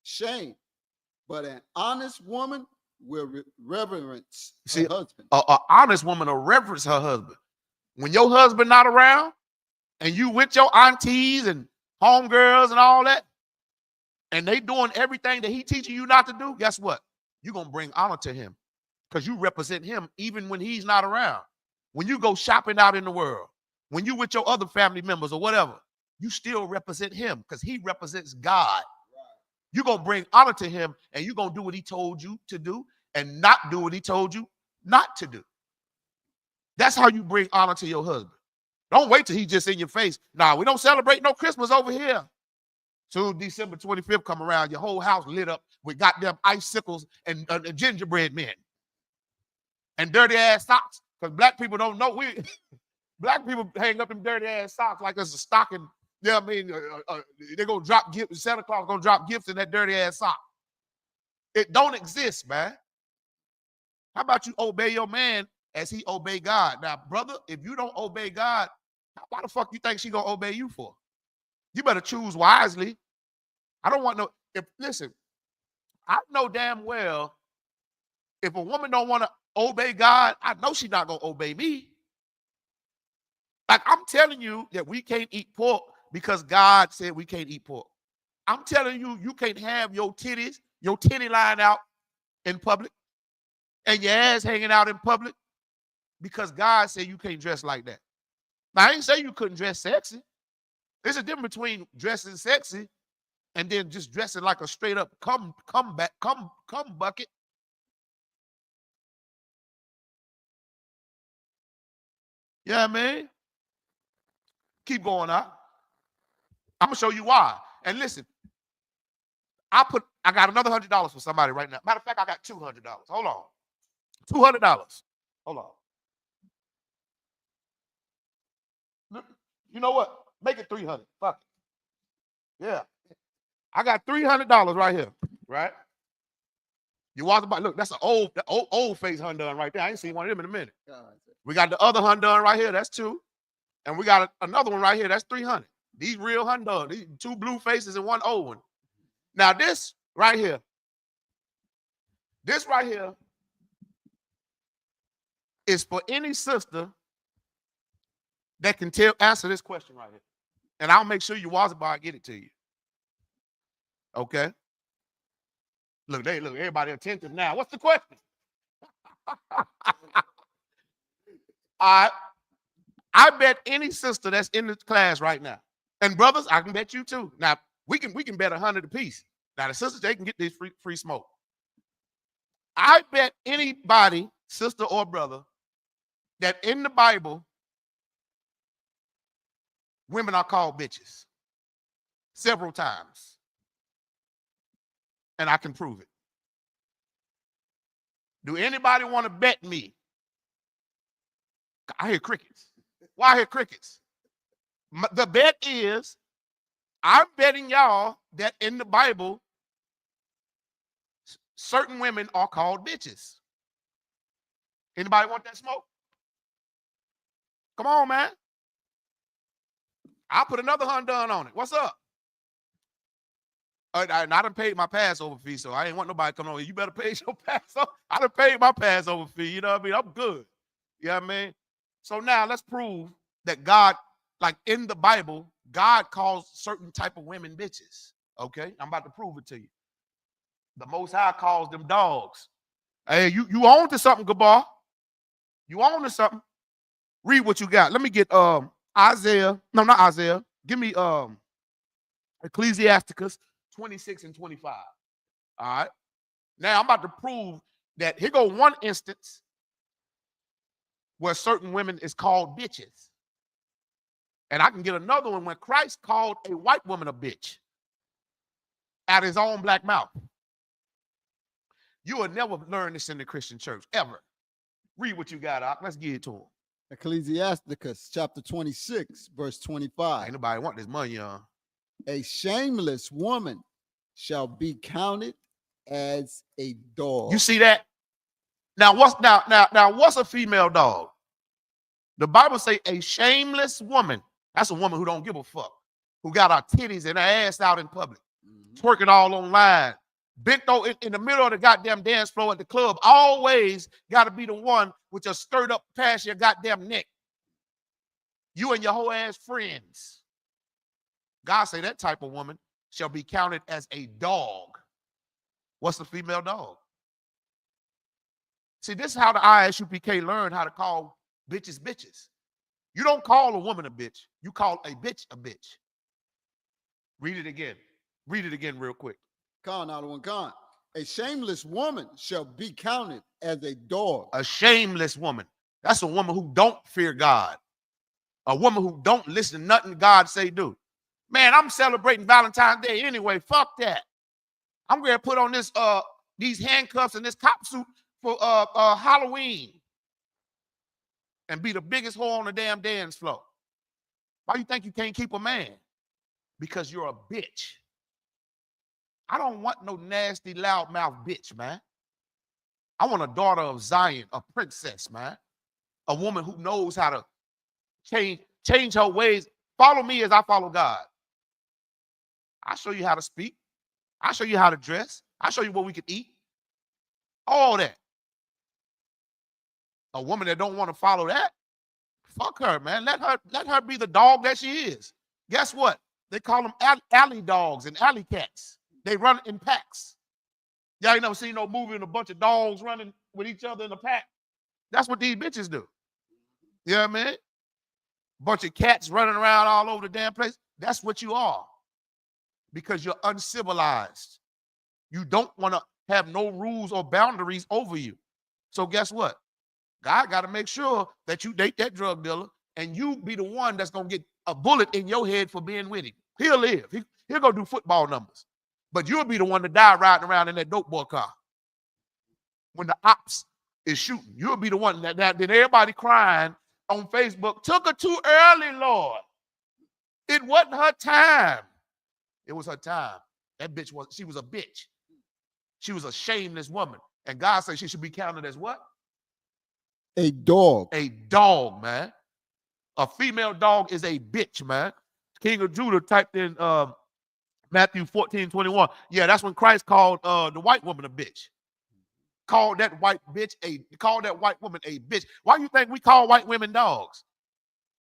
shame, but an honest woman will reverence her husband. An honest woman will reverence her husband. When your husband not around and you with your aunties and homegirls and all that, and they doing everything that he teaching you not to do, guess what? You're going to bring honor to him because you represent him even when he's not around. When you go shopping out in the world, when you with your other family members or whatever, you still represent him because he represents God. Right. You're going to bring honor to him and you're going to do what he told you to do and not do what he told you not to do. That's how you bring honor to your husband. Don't wait till he's just in your face. Nah, we don't celebrate no Christmas over here. Soon December 25th come around, your whole house lit up with goddamn icicles and gingerbread men and dirty ass socks. Because black people don't know black people hang up them dirty ass socks like it's a stocking. You know what I mean? They're gonna drop gifts. Santa Claus gonna drop gifts in that dirty ass sock. It don't exist, man. How about you obey your man as he obey God? Now, brother, if you don't obey God, why the fuck you think she gonna obey you for? You better choose wisely. I don't want no. Listen, I know damn well if a woman don't want to obey God, I know she's not gonna obey me. Like I'm telling you that we can't eat pork because God said we can't eat pork. I'm telling you, you can't have your titty line out in public and your ass hanging out in public because God said you can't dress like that. Now, I ain't say you couldn't dress sexy. There's a difference between dressing sexy and then just dressing like a straight up cum bucket. Yeah, man. Keep going out. I'm gonna show you why. And listen, I got another $100 for somebody right now. Matter of fact, I got $200. Hold on. $200. Hold on. You know what? Make it $300. Fuck it. Yeah. I got $300 right here. Right? You walk about, look, that's an old face Hyundai right there. I ain't seen one of them in a minute. We got the other Hyundai right here. That's $200. And we got another one right here. That's $300. These real Hyundai. These 2 blue faces and 1 old one. Now this right here is for any sister that can answer this question right here. And I'll make sure you watch it before I get it to you. Okay? Look, everybody attentive now. What's the question? I bet any sister that's in the class right now, and brothers, I can bet you too. Now, we can bet 100 apiece. Now, the sisters, they can get this free smoke. I bet anybody, sister or brother, that in the Bible, women are called bitches several times. And I can prove it. Do anybody want to bet me? I hear crickets. Why I hear crickets? The bet is, I'm betting y'all that in the Bible, certain women are called bitches. Anybody want that smoke? Come on, man. I'll put another $100 on it. What's up? I done paid my Passover fee, so I ain't want nobody coming over. You better pay your Passover. I done paid my Passover fee. You know what I mean? I'm good. You know what I mean? So now let's prove that God, like in the Bible, God calls certain type of women bitches. Okay? I'm about to prove it to you. The Most High calls them dogs. Hey, you on to something, Gabar. You on to something. Read what you got. Let me get Isaiah. No, not Isaiah. Give me Ecclesiasticus 26 and 25. All right. Now I'm about to prove that here go one instance where certain women is called bitches. And I can get another one when Christ called a white woman a bitch out of his own black mouth. You will never learn this in the Christian church, ever. Read what you got, Doc. Let's get it to him. Ecclesiasticus chapter 26, verse 25. Ain't nobody want this money, y'all. A shameless woman shall be counted as a dog. You see that? Now what's a female dog? The Bible say a shameless woman. That's a woman who don't give a fuck, who got her titties and her ass out in public, twerking all online, bent over in the middle of the goddamn dance floor at the club. Always got to be the one with your skirt up past your goddamn neck. You and your whole ass friends. God say that type of woman shall be counted as a dog. What's the female dog? See, this is how the ISUPK learned how to call bitches bitches. You don't call a woman a bitch. You call a bitch a bitch. Read it again. Read it again real quick. Con, out of one con. A shameless woman shall be counted as a dog. A shameless woman. That's a woman who don't fear God. A woman who don't listen to nothing God say do. Man, I'm celebrating Valentine's Day anyway. Fuck that. I'm going to put on this these handcuffs and this cop suit for Halloween and be the biggest whore on the damn dance floor. Why you think you can't keep a man? Because you're a bitch. I don't want no nasty, loudmouth bitch, man. I want a daughter of Zion, a princess, man. A woman who knows how to change her ways. Follow me as I follow God. I'll show you how to speak. I'll show you how to dress. I'll show you what we can eat. All that. A woman that don't want to follow that, fuck her, man. Let her be the dog that she is. Guess what? They call them alley dogs and alley cats. They run in packs. Y'all ain't never seen no movie and a bunch of dogs running with each other in a pack. That's what these bitches do. You know what I mean? Bunch of cats running around all over the damn place. That's what you are. Because you're uncivilized. You don't want to have no rules or boundaries over you. So guess what? God got to make sure that you date that drug dealer and you be the one that's going to get a bullet in your head for being with him. He'll live. He'll go do football numbers. But you'll be the one to die riding around in that dope boy car. When the ops is shooting, you'll be the one that then everybody crying on Facebook, took her too early, Lord. It wasn't her time. It was her time. That bitch she was a bitch. She was a shameless woman. And God said she should be counted as what? A dog. A dog, man. A female dog is a bitch, man. King of Judah typed in Matthew 14:21. Yeah, that's when Christ called the white woman a bitch. Called that white woman a bitch. Why do you think we call white women dogs?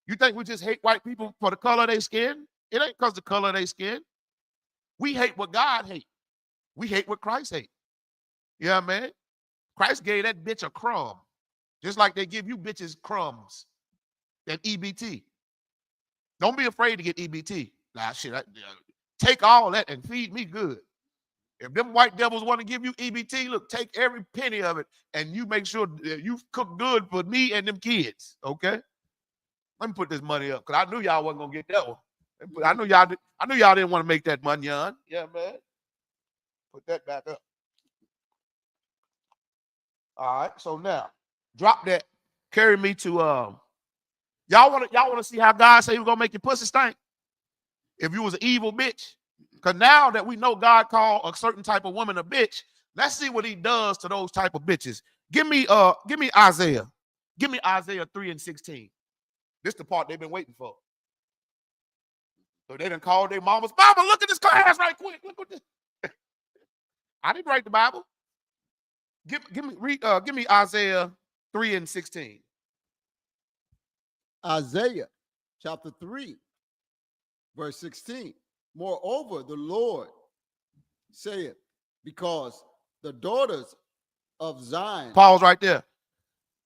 You think we just hate white people for the color of their skin? It ain't because of the color of their skin. We hate what God hates. We hate what Christ hates. You know what I mean? Christ gave that bitch a crumb. Just like they give you bitches crumbs. That EBT. Don't be afraid to get EBT. Nah, shit. Take all that and feed me good. If them white devils want to give you EBT, look, take every penny of it and you make sure you cook good for me and them kids. Okay? Let me put this money up because I knew y'all wasn't gonna get that one. I knew y'all didn't want to make that money on. Yeah, man. Put that back up. All right. So now, drop that. Carry me to y'all want to see how God say he was gonna make your pussy stink? If you was an evil bitch. Because now that we know God called a certain type of woman a bitch, let's see what he does to those type of bitches. Give me Isaiah. Give me Isaiah 3:16. This is the part they've been waiting for. So they done called their mamas. Mama, look at this class right quick. Look at this. I didn't write the Bible. Give me Isaiah 3:16. Isaiah chapter 3, verse 16. Moreover, the Lord saith, because the daughters of Zion. Pause right there.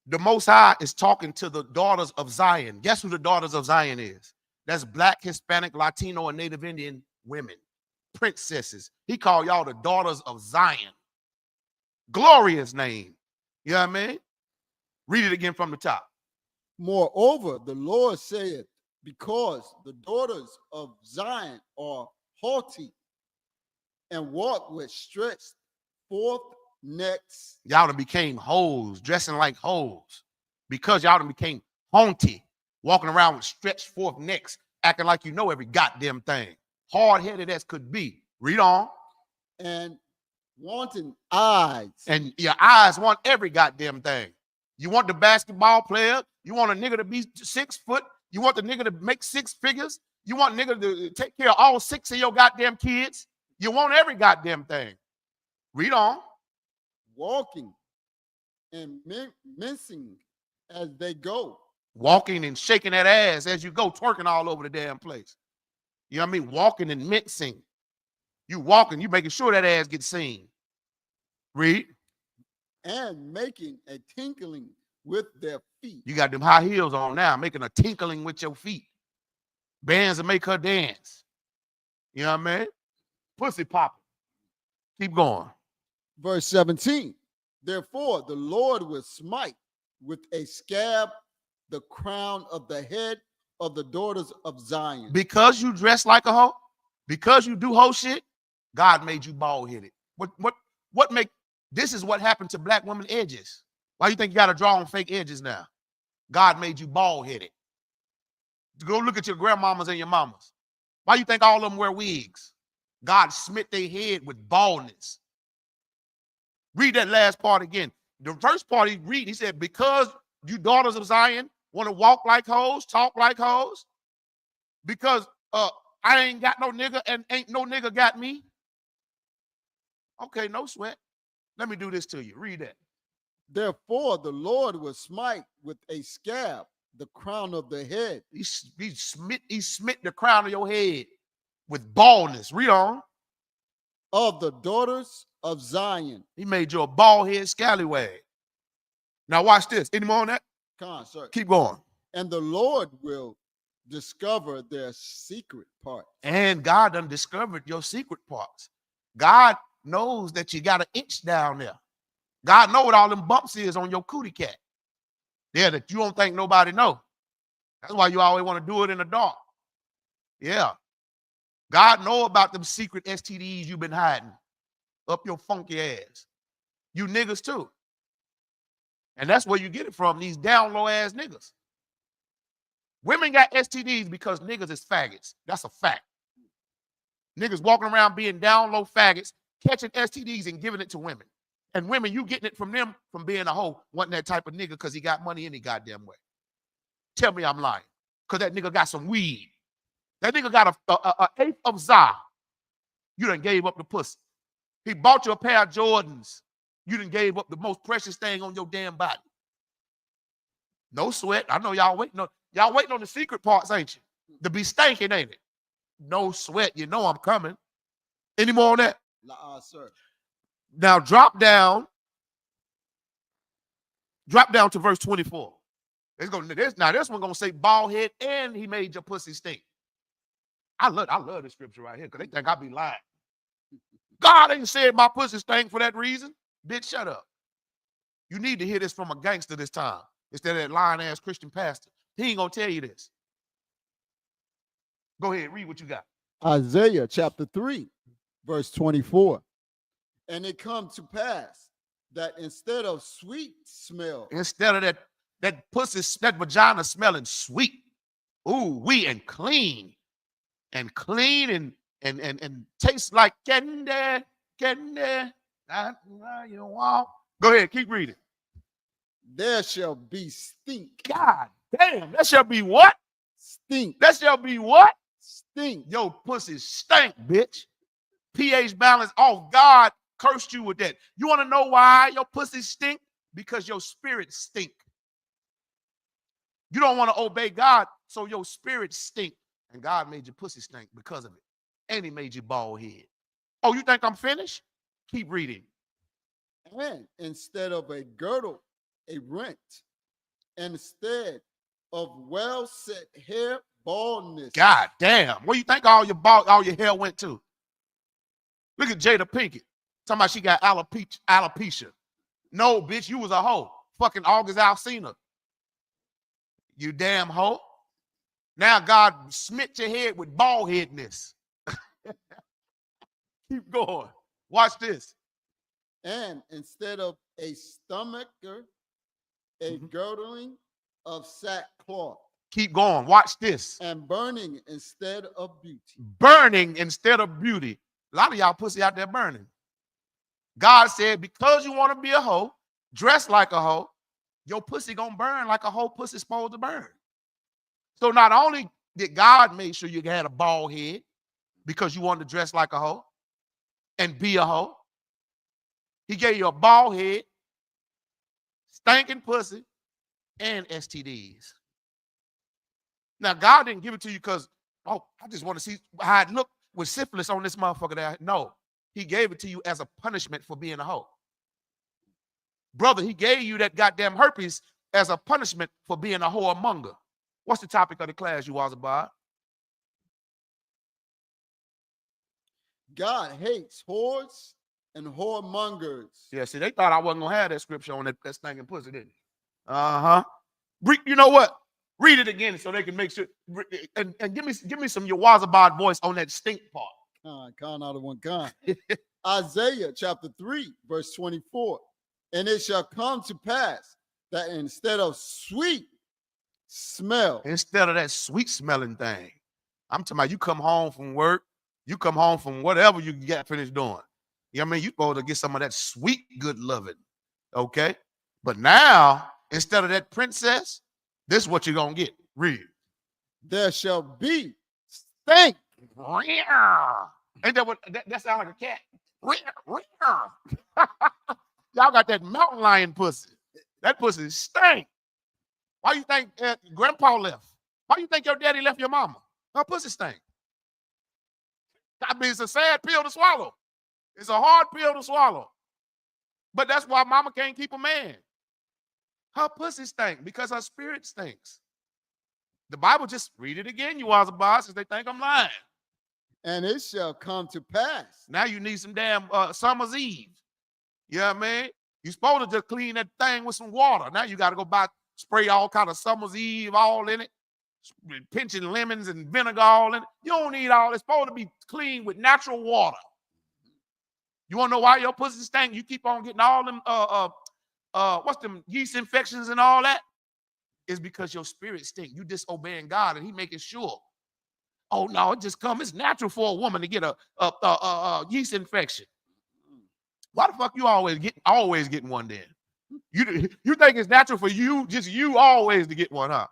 The Most High is talking to the daughters of Zion. Guess who the daughters of Zion is? That's Black, Hispanic, Latino, and Native Indian women. Princesses. He called y'all the daughters of Zion. Glorious name. You know what I mean? Read it again from the top. Moreover, the Lord saith, because the daughters of Zion are haughty and walk with stretched forth necks. Y'all done became hoes, dressing like hoes, because y'all done became haunty, walking around with stretched forth necks, acting like you know every goddamn thing. Hard-headed as could be. Read on. And wanting eyes. And your eyes want every goddamn thing. You want the basketball player. You want a nigga to be 6 foot. You want the nigga to make 6 figures. You want nigga to take care of all 6 of your goddamn kids. You want every goddamn thing. Read on. Walking and mincing as they go. Walking and shaking that ass as you go, twerking all over the damn place. You know what I mean? Walking and mincing. You walking, you making sure that ass gets seen. Read. And making a tinkling with their feet. You got them high heels on now, making a tinkling with your feet. Bands that make her dance. You know what I mean? Pussy popping. Keep going. Verse 17. Therefore, the Lord will smite with a scab the crown of the head of the daughters of Zion. Because you dress like a hoe, because you do hoe shit, God made you bald-headed. What make this is what happened to black women edges. Why you think you got to draw on fake edges now? God made you bald-headed. Go look at your grandmamas and your mamas. Why you think all of them wear wigs? God smit their head with baldness. Read that last part again. The first part he said, because you daughters of Zion want to walk like hoes, talk like hoes, because I ain't got no nigga and ain't no nigga got me. Okay, no sweat. Let me do this to you. Read that. Therefore, the Lord will smite with a scab the crown of the head. He smit the crown of your head with baldness. Read on. Of the daughters of Zion. He made you a bald head scallywag. Now watch this. Any more on that? Come on, sir. Keep going. And the Lord will discover their secret parts. And God done discovered your secret parts. God knows that you got an inch down there. God know what all them bumps is on your cootie cat. Yeah, that you don't think nobody know. That's why you always want to do it in the dark. Yeah. God know about them secret STDs you've been hiding up your funky ass. You niggas too. And that's where you get it from, these down low ass niggas. Women got STDs because niggas is faggots. That's a fact. Niggas walking around being down low faggots, catching STDs and giving it to women. And women, you getting it from them from being a hoe, wanting that type of nigga because he got money any goddamn way. Tell me I'm lying. Because that nigga got some weed. That nigga got a eighth of za. You done gave up the pussy. He bought you a pair of Jordans. You done gave up the most precious thing on your damn body. No sweat. I know y'all waiting on the secret parts, ain't you? To be stanking, ain't it? No sweat. You know I'm coming. Any more on that? Sir. Now drop down to verse 24. This one gonna say bald head and he made your pussy stink. I love the scripture right here because they think I be lying. God ain't said my pussy stink for that reason. Bitch, shut up. You need to hear this from a gangster this time instead of that lying ass Christian pastor. He ain't gonna tell you this. Go ahead, read what you got. Isaiah chapter 3, verse 24. And it come to pass that instead of sweet smell, instead of that pussy, that vagina smelling sweet, ooh, wee and clean and tastes like candy. You walk. Go ahead, keep reading. There shall be stink. God damn, that shall be what? Stink. That shall be what? Stink. Yo, pussy stink, bitch. pH balance off. God cursed you with that. You want to know why your pussy stink? Because your spirit stink. You don't want to obey God, so your spirit stink. And God made your pussy stink because of it. And he made you bald head. Oh, you think I'm finished? Keep reading. And instead of a girdle, a rent. Instead of well set hair, baldness. God damn. Where you think all your hair went to? Look at Jada Pinkett. Talking about she got alopecia. No, bitch, you was a hoe. Fucking August Alsina. You damn hoe. Now God smit your head with bald headness. Keep going. Watch this. And instead of a stomacher, a girdling of sackcloth. Keep going. Watch this. And burning instead of beauty. Burning instead of beauty. A lot of y'all pussy out there burning. God said, because you want to be a hoe, dress like a hoe, your pussy gonna burn like a hoe pussy supposed to burn. So not only did God make sure you had a bald head because you wanted to dress like a hoe and be a hoe, he gave you a bald head, stinking pussy, and STDs. Now, God didn't give it to you because, oh, I just want to see how it looked with syphilis on this motherfucker there. No, he gave it to you as a punishment for being a hoe. Brother, he gave you that goddamn herpes as a punishment for being a whoremonger. What's the topic of the class you was about? God hates whores and whoremongers. Yeah, see, they thought I wasn't going to have that scripture on that stinking pussy, didn't they? Uh-huh. You know what? Read it again so they can make sure. And give me some Yawazabad voice on that stink part. Con out of one con. Isaiah chapter 3, verse 24. And it shall come to pass that instead of sweet smell. Instead of that sweet smelling thing. I'm talking about you come home from work, you come home from whatever you got finished doing. You know what I mean? You supposed to get some of that sweet good loving. Okay? But now, instead of that princess, this is what you're going to get. Read. There shall be stink. Ain't that what that sound like a cat? Y'all got that mountain lion pussy. That pussy stink. Why you think grandpa left? Why you think your daddy left your mama? Her pussy stink. I mean, it's a sad pill to swallow. It's a hard pill to swallow. But that's why mama can't keep a man. Her pussy stink because her spirit stinks. The Bible, just read it again, you was a boss, since they think I'm lying. And it shall come to pass. Now you need some damn summer's eve. You know what I mean? You're supposed to just clean that thing with some water. Now you got to go buy, spray all kind of summer's eve all in it, pinching lemons and vinegar all in it. You don't need all. It's supposed to be clean with natural water. You want to know why your pussy stink? You keep on getting all them what's them yeast infections and all that? It's because your spirit stink. You disobeying God, and He making sure. Oh no, it just come. It's natural for a woman to get a yeast infection. Why the fuck you always getting one then? You think it's natural for you always to get one, huh?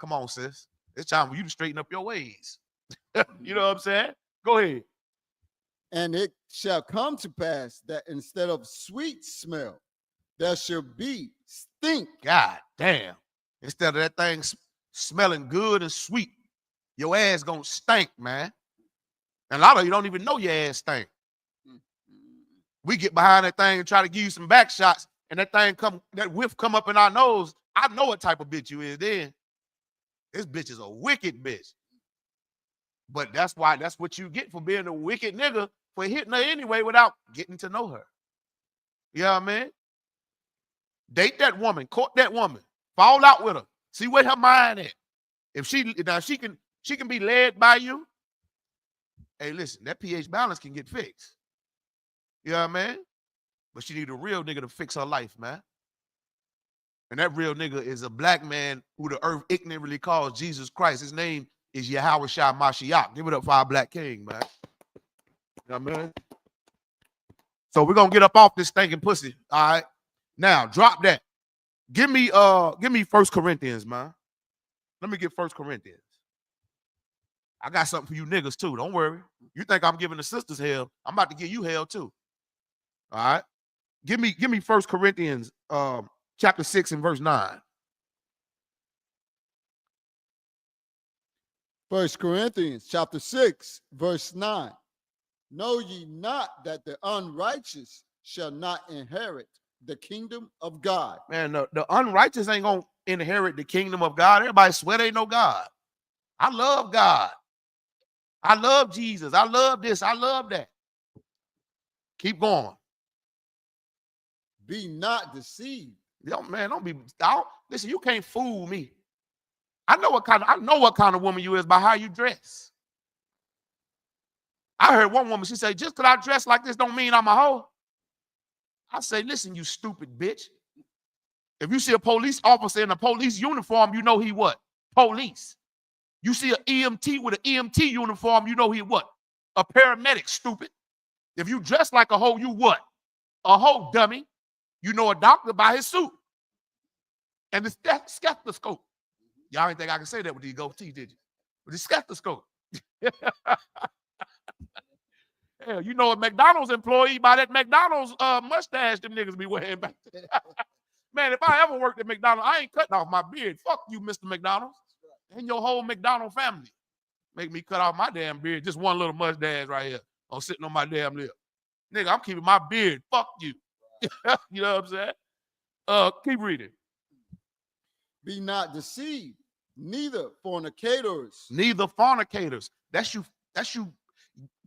Come on, sis. It's time for you to straighten up your ways. You know what I'm saying? Go ahead. And it shall come to pass that instead of sweet smell, there shall be stink. God damn. Instead of that thing smelling good and sweet, your ass gonna stink, man. And a lot of you don't even know your ass stink. We get behind that thing and try to give you some back shots, and that whiff come up in our nose. I know what type of bitch you is then. This bitch is a wicked bitch. But that's what you get for being a wicked nigga, for hitting her anyway without getting to know her. You know what I mean? Date that woman, court that woman, fall out with her, see where her mind at. If she can be led by you. Hey, listen, that pH balance can get fixed. You know what I mean? But she need a real nigga to fix her life, man. And that real nigga is a black man who the earth ignorantly calls Jesus Christ. His name is Yahweh Shai Mashiach. Give it up for our black king, man. You know what I mean? So we're gonna get up off this stinking pussy. All right. Now drop that. Give me 1 Corinthians, man. Let me get 1 Corinthians. I got something for you niggas too. Don't worry. You think I'm giving the sisters hell? I'm about to give you hell too. All right. Give me 1 Corinthians chapter 6 and verse 9. 1 Corinthians chapter 6, verse 9. Know ye not that the unrighteous shall not inherit the kingdom of God? Man, the unrighteous ain't gonna inherit the kingdom of God. Everybody swear they know God. I love God. I love Jesus. I love this. I love that. Keep going. Be not deceived. Yo, man, listen, you can't fool me. I know what kind of woman you is by how you dress. I heard one woman, she said, just because I dress like this don't mean I'm a hoe. I say, listen, you stupid bitch. If you see a police officer in a police uniform, you know he what? Police. You see an EMT with an EMT uniform, you know he what? A paramedic, stupid. If you dress like a hoe, you what? A hoe, dummy. You know a doctor by his suit. And the stethoscope. Y'all ain't think I can say that with these goatee, did you? With the stethoscope. Hell, you know a McDonald's employee by that McDonald's mustache them niggas be wearing back there. Man, if I ever worked at McDonald's, I ain't cutting off my beard. Fuck you, Mr. McDonald's. And your whole McDonald family. Make me cut off my damn beard. Just one little mustache right here. I'm sitting on my damn lip. Nigga, I'm keeping my beard. Fuck you. You know what I'm saying? Keep reading. Be not deceived, neither fornicators. Neither fornicators. That's you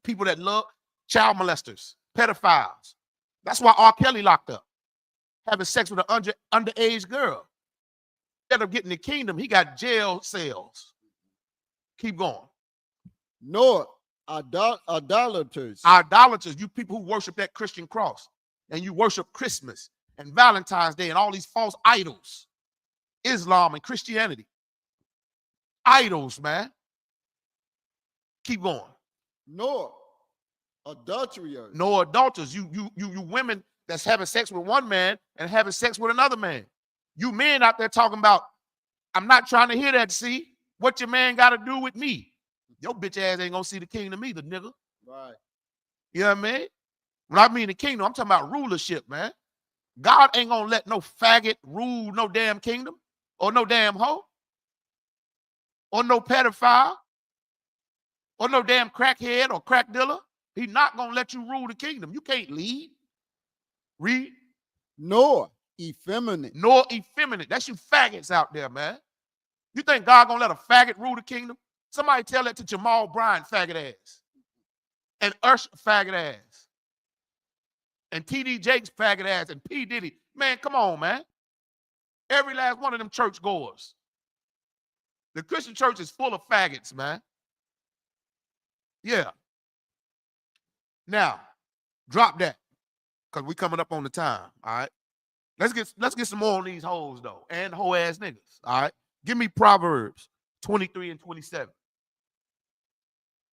people that love child molesters, pedophiles. That's why R. Kelly locked up. Having sex with an underage girl. Instead of getting the kingdom, he got jail cells. Keep going. Nor idolaters. Idolaters, you people who worship that Christian cross. And you worship Christmas and Valentine's Day and all these false idols. Islam and Christianity. Idols, man. Keep going. Nor adulterers. No adulterers. You women that's having sex with one man and having sex with another man. You men out there talking about, I'm not trying to hear that, see? What your man got to do with me? Your bitch ass ain't going to see the kingdom either, nigga. Right. You know what I mean? When I mean the kingdom, I'm talking about rulership, man. God ain't going to let no faggot rule no damn kingdom or no damn hoe or no pedophile or no damn crackhead or crack dealer. He's not going to let you rule the kingdom. You can't lead. Read. Nor effeminate. Nor effeminate. That's you faggots out there, man. You think God going to let a faggot rule the kingdom? Somebody tell that to Jamal Bryant, faggot ass. And Usher, faggot ass. And T.D. Jakes, faggot ass. And P. Diddy. Man, come on, man. Every last one of them church goers. The Christian church is full of faggots, man. Yeah. Now, drop that. Because we coming up on the time, all right? Let's get some more on these hoes, though. And hoe-ass niggas, all right? Give me Proverbs 23 and 27.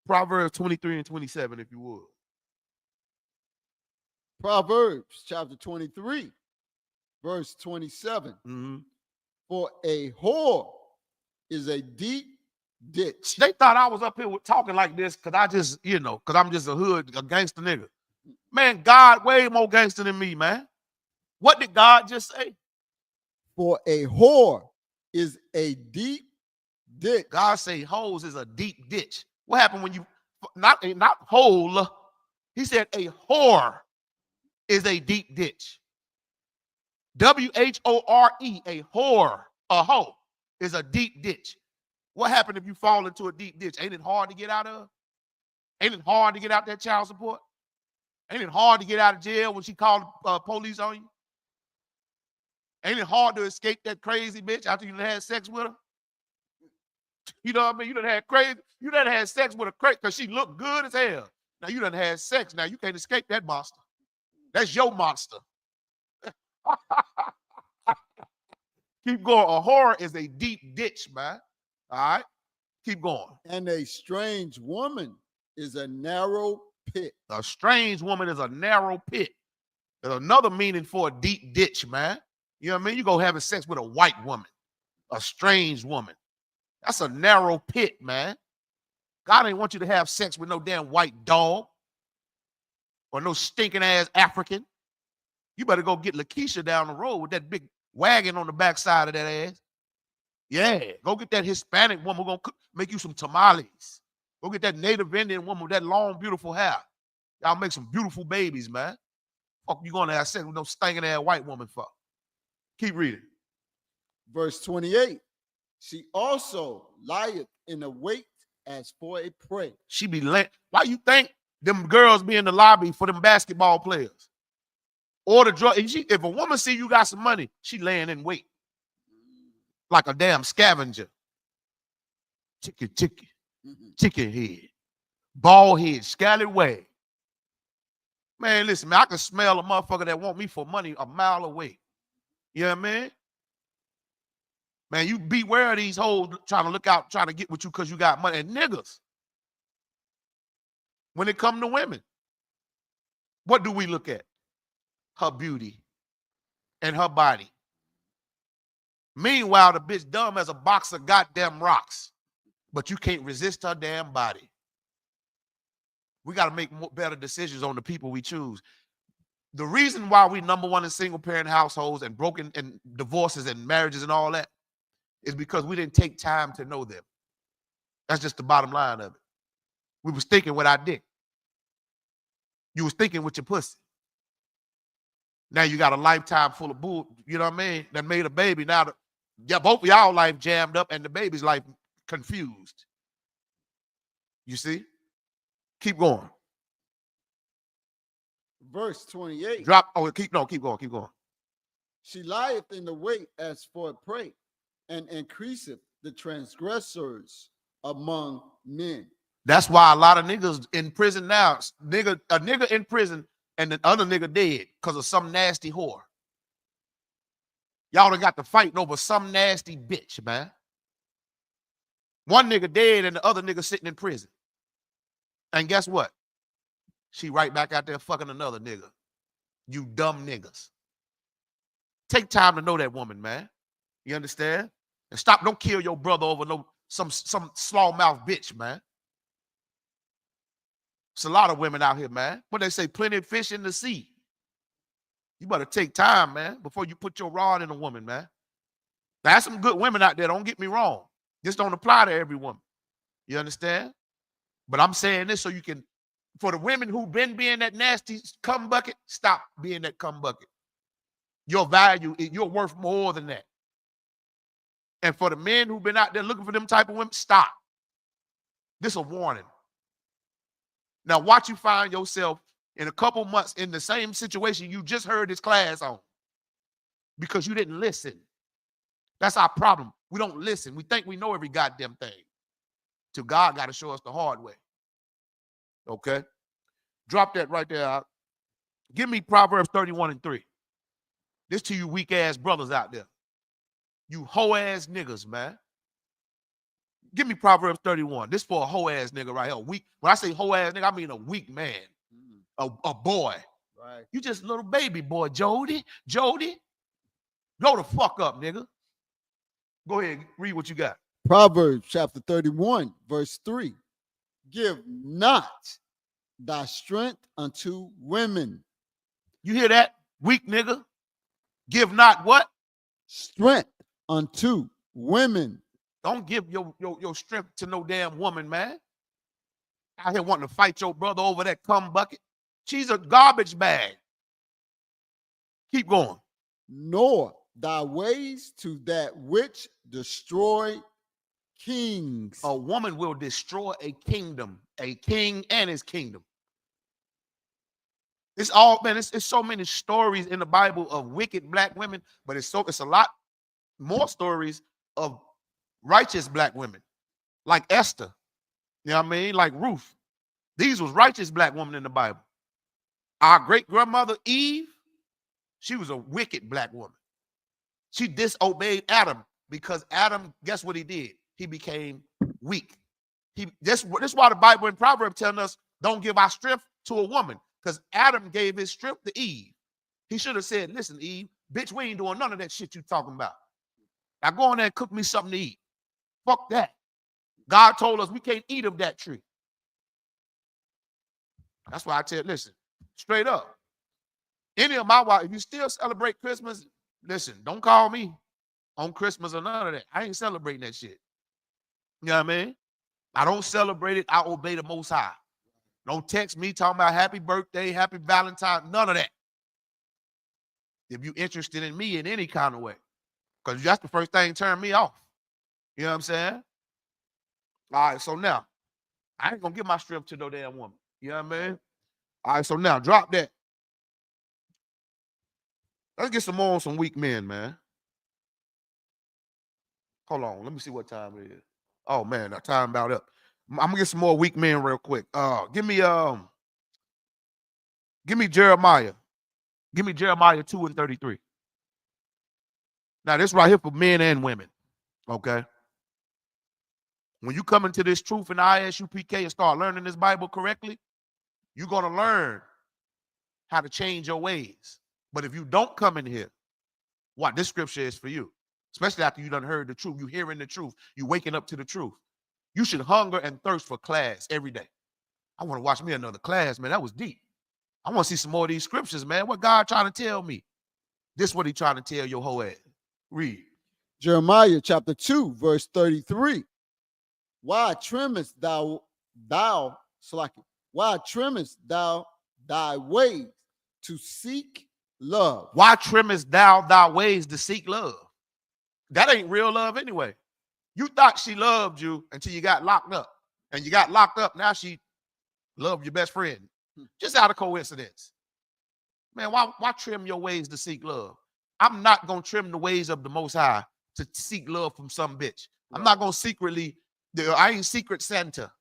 Proverbs 23 and 27, if you would. Proverbs chapter 23, verse 27. Mm-hmm. For a whore is a deep ditch. They thought I was up here talking like this because I just, because I'm just a gangster nigga. Man, God way more gangster than me, man. What did God just say? For a whore is a deep ditch. God say holes is a deep ditch. What happened when you, not hole, he said a whore is a deep ditch. W-H-O-R-E, a whore, a hoe, is a deep ditch. What happened if you fall into a deep ditch? Ain't it hard to get out of? Ain't it hard to get out that child support? Ain't it hard to get out of jail when she called police on you? Ain't it hard to escape that crazy bitch after you done had sex with her? You know what I mean? You done had sex with her crazy because she looked good as hell. Now you done had sex. Now you can't escape that monster. That's your monster. Keep going. A whore is a deep ditch, man. All right? Keep going. And a strange woman is a narrow pit. A strange woman is a narrow pit. There's another meaning for a deep ditch, man. You know what I mean? You go having sex with a white woman, a strange woman. That's a narrow pit, man. God ain't want you to have sex with no damn white dog or no stinking ass African. You better go get Lakeisha down the road with that big wagon on the backside of that ass. Yeah, go get that Hispanic woman who's going to make you some tamales. Go get that Native Indian woman with that long, beautiful hair. Y'all make some beautiful babies, man. Fuck you going to have sex with no stinking ass white woman for? Keep reading. Verse 28. She also lieth in a wait as for a prey. She be laying. Why you think them girls be in the lobby for them basketball players? Or the drug. If a woman see you got some money, she laying in wait. Like a damn scavenger. chicken head, bald head, scallywag. Man, listen, man, I can smell a motherfucker that want me for money a mile away. You know what I mean? Man, you beware of these hoes trying to look out, trying to get with you because you got money. And niggas, when it come to women, what do we look at? Her beauty and her body. Meanwhile, the bitch dumb as a box of goddamn rocks, but you can't resist her damn body. We got to make better decisions on the people we choose. The reason why we number one in single parent households and broken and divorces and marriages and all that is because we didn't take time to know them. That's just the bottom line of it. We was thinking with our dick. You was thinking with your pussy. Now you got a lifetime full of bull, you know what I mean, that made a baby. Now, both of y'all life jammed up and the baby's life confused. You see? Keep going. Verse 28. Keep going. She lieth in the wait as for a prey, and increaseth the transgressors among men. That's why a lot of niggas in prison now, a nigga in prison and the other nigga dead because of some nasty whore. Y'all done got to fighting over some nasty bitch, man. One nigga dead and the other nigga sitting in prison. And guess what? She right back out there fucking another nigga. You dumb niggas. Take time to know that woman, man. You understand? And stop, don't kill your brother over some small mouth bitch, man. It's a lot of women out here, man. What they say, plenty of fish in the sea. You better take time, man, before you put your rod in a woman, man. There's some good women out there, don't get me wrong. This don't apply to every woman. You understand? But I'm saying this so you can, for the women who've been being that nasty cum bucket, stop being that cum bucket. Your value, you're worth more than that. And for the men who've been out there looking for them type of women, stop. This is a warning. Now watch you find yourself in a couple months in the same situation you just heard this class on because you didn't listen. That's our problem. We don't listen. We think we know every goddamn thing. Till God got to show us the hard way. Okay? Drop that right there out. Give me Proverbs 31:3. This to you weak ass brothers out there. You hoe ass niggas, man. Give me Proverbs 31. This for a hoe ass nigga right here. Weak. When I say hoe ass nigga, I mean a weak man. A boy. Right. You just a little baby boy, Jody. Grow the fuck up, nigga. Go ahead, read what you got. Proverbs chapter 31, verse 3. Give not thy strength unto women. You hear that? Weak nigga. Give not what? Strength unto women. Don't give your strength to no damn woman, man. Out here wanting to fight your brother over that cum bucket. She's a garbage bag. Keep going. Nor thy ways to that which destroy kings. A woman will destroy a kingdom, a king and his kingdom. It's all, man, it's so many stories in the Bible of wicked black women, but it's a lot more stories of righteous black women, like Esther. You know what I mean? Like Ruth. These was righteous black women in the Bible. Our great-grandmother Eve, she was a wicked black woman. She disobeyed Adam because Adam, guess what he did? He became weak. This is why the Bible in Proverbs telling us don't give our strength to a woman, because Adam gave his strength to Eve. He should have said, listen, Eve, bitch, we ain't doing none of that shit you talking about. Now go on there and cook me something to eat. Fuck that. God told us we can't eat of that tree. That's why I tell, listen, straight up. Any of my wives, if you still celebrate Christmas, listen, don't call me on Christmas or none of that. I ain't celebrating that shit. You know what I mean? I don't celebrate it. I obey the Most High. Don't text me talking about happy birthday, happy Valentine, none of that. If you're interested in me in any kind of way, because that's the first thing turn me off. You know what I'm saying? All right, so now, I ain't going to give my strength to no damn woman. You know what I mean? All right, so now, drop that. Let's get some more on some weak men, man. Hold on, let me see what time it is. Oh man, our time about up. I'm gonna get some more weak men real quick. Give me Jeremiah. Give me Jeremiah 2:33. Now this right here for men and women. Okay. When you come into this truth in ISUPK and start learning this Bible correctly, you're gonna learn how to change your ways. But if you don't come in here, what this scripture is for you, especially after you done heard the truth, you hearing the truth, you waking up to the truth. You should hunger and thirst for class every day. I want to watch me another class, man. That was deep. I want to see some more of these scriptures, man. What God trying to tell me? This what he trying to tell your whole ass. Read. Jeremiah chapter 2, verse 33. Why trimmest thou why trimmest thou thy ways to seek love? Why trimmest thou thy ways to seek love? That ain't real love anyway. You thought she loved you until you got locked up. And you got locked up, now she loved your best friend. Just out of coincidence. Man, why trim your ways to seek love? I'm not going to trim the ways of the Most High to seek love from some bitch. I'm not going to secretly, I ain't secret Santa.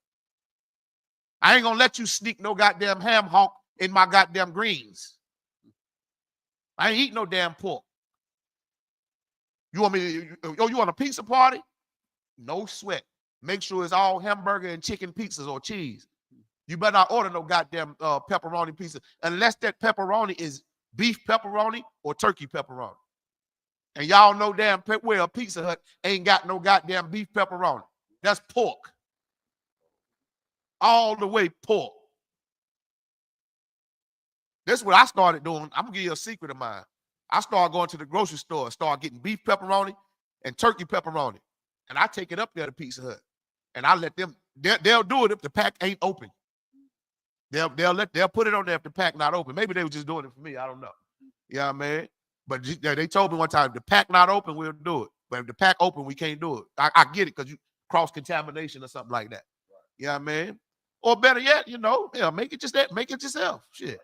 I ain't going to let you sneak no goddamn ham hock in my goddamn greens. I ain't eating no damn pork. You want me to, you want a pizza party? No sweat. Make sure it's all hamburger and chicken pizzas or cheese. You better not order no goddamn pepperoni pizza unless that pepperoni is beef pepperoni or turkey pepperoni. And y'all know damn well Pizza Hut ain't got no goddamn beef pepperoni. That's pork. All the way pork. That's what I started doing. I'm going to give you a secret of mine. I started going to the grocery store and start getting beef pepperoni and turkey pepperoni. And I take it up there to Pizza Hut. And I let them, they'll do it if the pack ain't open. They'll put it on there if the pack not open. Maybe they were just doing it for me. I don't know. You know what I mean? But they told me one time, if the pack not open, we'll do it. But if the pack open, we can't do it. I get it because you cross-contamination or something like that. You know what I mean? Or better yet, make it just that. Make it yourself. Shit.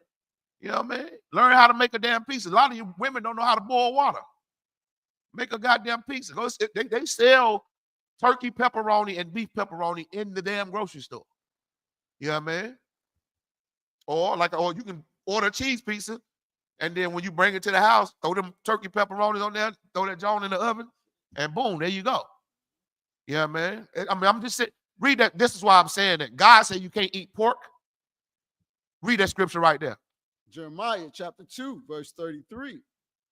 You know what I mean? Learn how to make a damn pizza. A lot of you women don't know how to boil water. Make a goddamn pizza. They sell turkey pepperoni and beef pepperoni in the damn grocery store. You know what I mean? Or you can order a cheese pizza, and then when you bring it to the house, throw them turkey pepperonis on there, throw that joint in the oven, and boom, there you go. You know what I mean? I'm just saying, read that. This is why I'm saying that. God said you can't eat pork. Read that scripture right there. Jeremiah chapter 2, verse 33.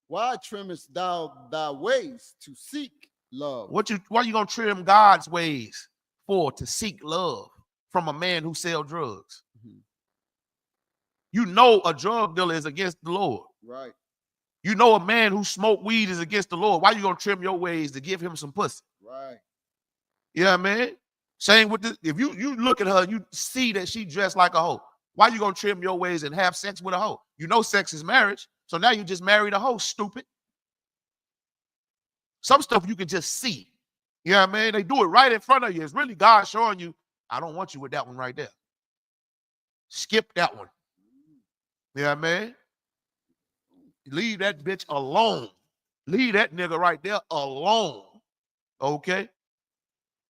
Why trimmest thou thy ways to seek love? Why you gonna trim God's ways for? To seek love from a man who sell drugs. Mm-hmm. You know a drug dealer is against the Lord. Right. You know a man who smoke weed is against the Lord. Why you gonna trim your ways to give him some pussy? Right. You know what I mean? Same with this. If you look at her, you see that she dressed like a hoe. Why you gonna trim your ways and have sex with a hoe? You know sex is marriage. So now you just married a hoe, stupid. Some stuff you can just see. You know what I mean? They do it right in front of you. It's really God showing you, I don't want you with that one right there. Skip that one. You know what I mean? Leave that bitch alone. Leave that nigga right there alone. Okay?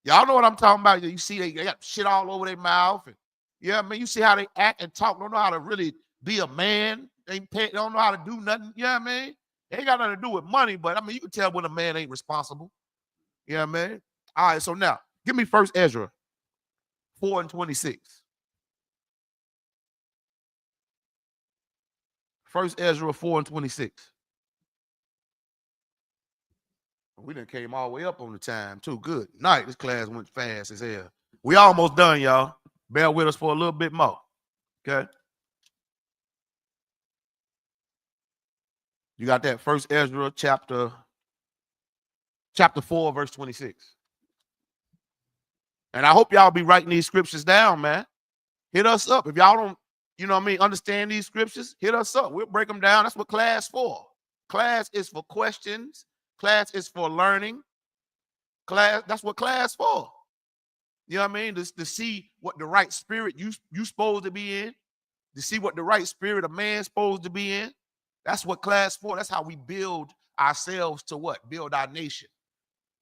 Y'all know what I'm talking about. You see they got shit all over their mouth. And, yeah, I mean, you see how they act and talk. Don't know how to really be a man. They don't know how to do nothing. You know what I mean? It ain't got nothing to do with money, but I mean, you can tell when a man ain't responsible. You know what I mean? All right, so now, give me 1 Ezra 4:26. 1 Ezra 4:26. We done came all the way up on the time, too. Good night. This class went fast as hell. We almost done, y'all. Bear with us for a little bit more. Okay? You got that 1 Ezra chapter 4, verse 26. And I hope y'all be writing these scriptures down, man. Hit us up. If y'all don't, understand these scriptures, hit us up. We'll break them down. That's what class for. Class is for questions. Class is for learning. Class, that's what class for. You know what I mean? To see what the right spirit you supposed to be in. To see what the right spirit of man's supposed to be in. That's what class for. That's how we build ourselves to what? Build our nation.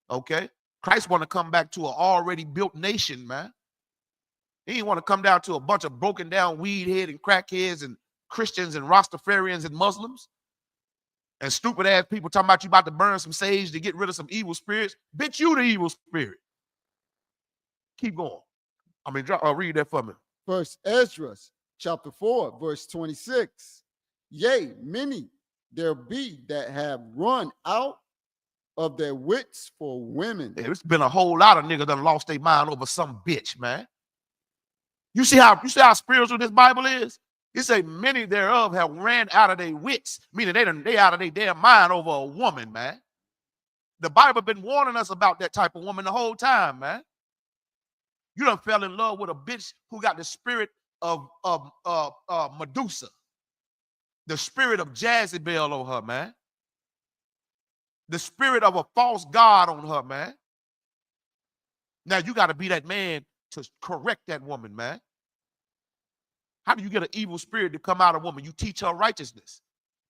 Okay? Christ want to come back to an already built nation, man. He didn't want to come down to a bunch of broken down weed head and crackheads and Christians and Rastafarians and Muslims and stupid ass people talking about you about to burn some sage to get rid of some evil spirits. Bitch, you the evil spirit. Keep going. Read that for me. First Ezra, chapter 4, verse 26. Yea, many there be that have run out of their wits for women. Yeah, it's been a whole lot of niggas that lost their mind over some bitch, man. You see how spiritual this Bible is? It say many thereof have ran out of their wits, meaning they out of their damn mind over a woman, man. The Bible been warning us about that type of woman the whole time, man. You done fell in love with a bitch who got the spirit of Medusa, the spirit of Jezebel on her, man. The spirit of a false god on her, man. Now you got to be that man to correct that woman, man. How do you get an evil spirit to come out of a woman? You teach her righteousness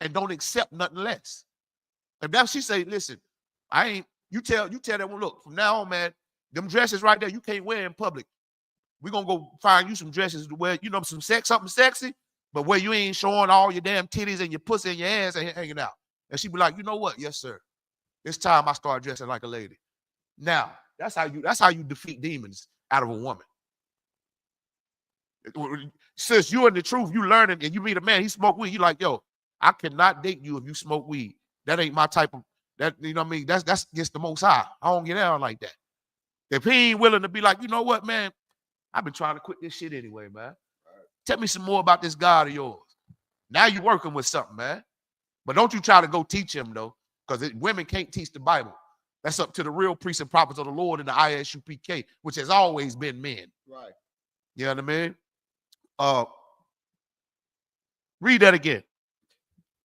and don't accept nothing less. And now she say, listen, you tell that one, look, from now on, man, them dresses right there, you can't wear in public. We're going to go find you some dresses to wear, something sexy, but where you ain't showing all your damn titties and your pussy and your ass hanging out. And she be like, you know what? Yes, sir. It's time I start dressing like a lady. Now, that's how you defeat demons out of a woman. Since you in the truth, you learning and you meet a man, he smoke weed, you like, yo, I cannot date you if you smoke weed. That ain't my type of, that, you know what I mean? That's against the Most High. I don't get down like that. If he ain't willing to be like, you know what, man, I've been trying to quit this shit anyway, man. Tell me some more about this God of yours. Now you're working with something, man. But don't you try to go teach him, though, because women can't teach the Bible. That's up to the real priests and prophets of the Lord in the ISUPK, which has always been men. Right. You know what I mean? Read that again.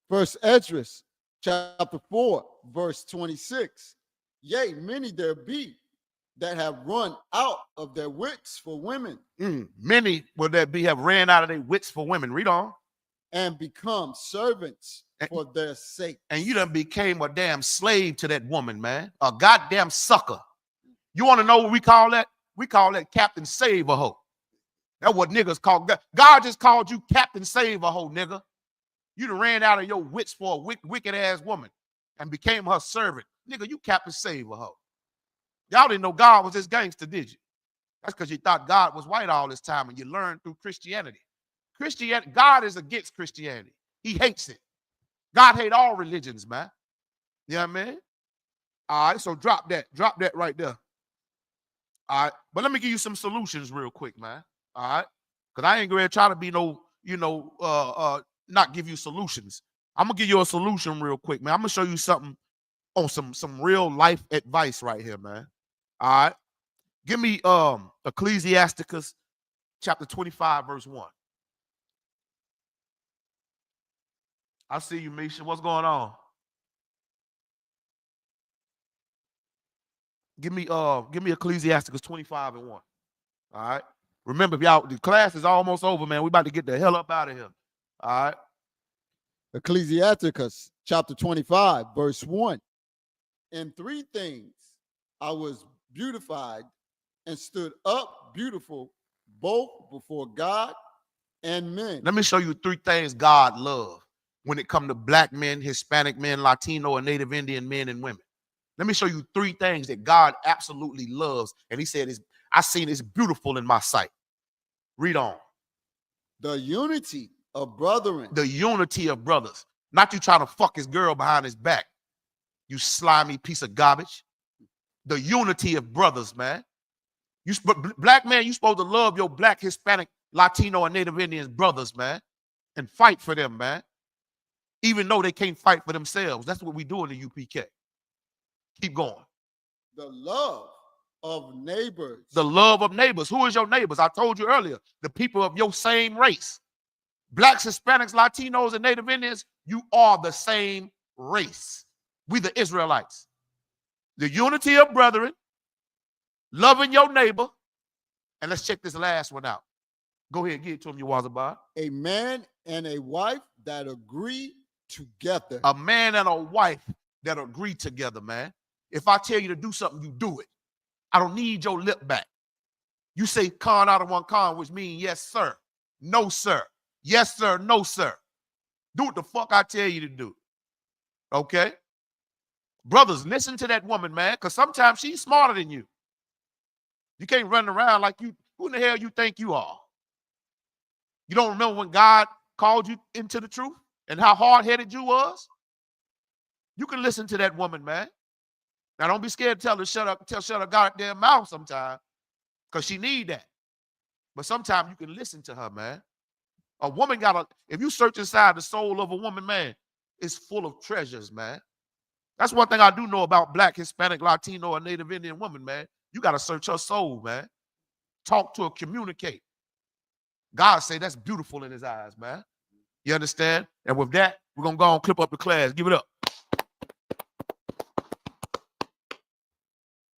First Ezra, chapter 4, verse 26. Yea, many there be that have run out of their wits for women. Many will there be have ran out of their wits for women. Read on. And become servants for their sake. And you done became a damn slave to that woman, man. A goddamn sucker. You want to know what we call that? We call that Captain Save-A-Ho. That's what niggas call. God just called you Captain Save-A-Ho, nigga. You done ran out of your wits for a wicked-ass woman and became her servant. Nigga, you Captain Save-A-Ho. Y'all didn't know God was this gangster, did you? That's because you thought God was white all this time and you learned through Christianity. God is against Christianity. He hates it. God hates all religions, man. You know what I mean? All right, so drop that right there. All right, but let me give you some solutions real quick, man. All right, because I ain't going to try to be not give you solutions. I'm going to give you a solution real quick, man. I'm going to show you something on some real life advice right here, man. All right, give me Ecclesiasticus chapter 25, verse 1. I see you, Misha. What's going on? Give me Ecclesiasticus 25 and 1. All right. Remember, the class is almost over, man. We about to get the hell up out of here. All right. Ecclesiasticus chapter 25, verse 1. In three things I was beautified and stood up beautiful, both before God and men. Let me show you three things God loves when it comes to black men, Hispanic men, Latino, and Native Indian men and women. Let me show you three things that God absolutely loves. And he said, I seen it's beautiful in my sight. Read on. The unity of brethren. The unity of brothers. Not you trying to fuck his girl behind his back. You slimy piece of garbage. The unity of brothers, man. Black man, you supposed to love your black, Hispanic, Latino, and Native Indian brothers, man. And fight for them, man. Even though they can't fight for themselves. That's what we do in the UPK. Keep going. The love of neighbors. The love of neighbors. Who is your neighbors? I told you earlier. The people of your same race. Blacks, Hispanics, Latinos, and Native Indians, you are the same race. We the Israelites. The unity of brethren, loving your neighbor, and let's check this last one out. Go ahead, get it to him, Yawazabar. A man and a wife that agree together. A man and a wife that agree together, man. If I tell you to do something, you do it. I don't need your lip back. You say con out of one con, which means yes, sir. No, sir. Yes, sir. No, sir. Do what the fuck I tell you to do. Okay? Brothers, listen to that woman, man, because sometimes she's smarter than you. You can't run around like you, who in the hell you think you are? You don't remember when God called you into the truth and how hard-headed you was? You can listen to that woman, man. Now, don't be scared to tell her shut up, shut her goddamn mouth sometime, because she need that. But sometimes you can listen to her, man. A woman if you search inside the soul of a woman, man, it's full of treasures, man. That's one thing I do know about Black, Hispanic, Latino, or Native Indian women, man. You got to search her soul, man. Talk to her, communicate. God say that's beautiful in his eyes, man. You understand? And with that, we're going to go on clip up the class. Give it up.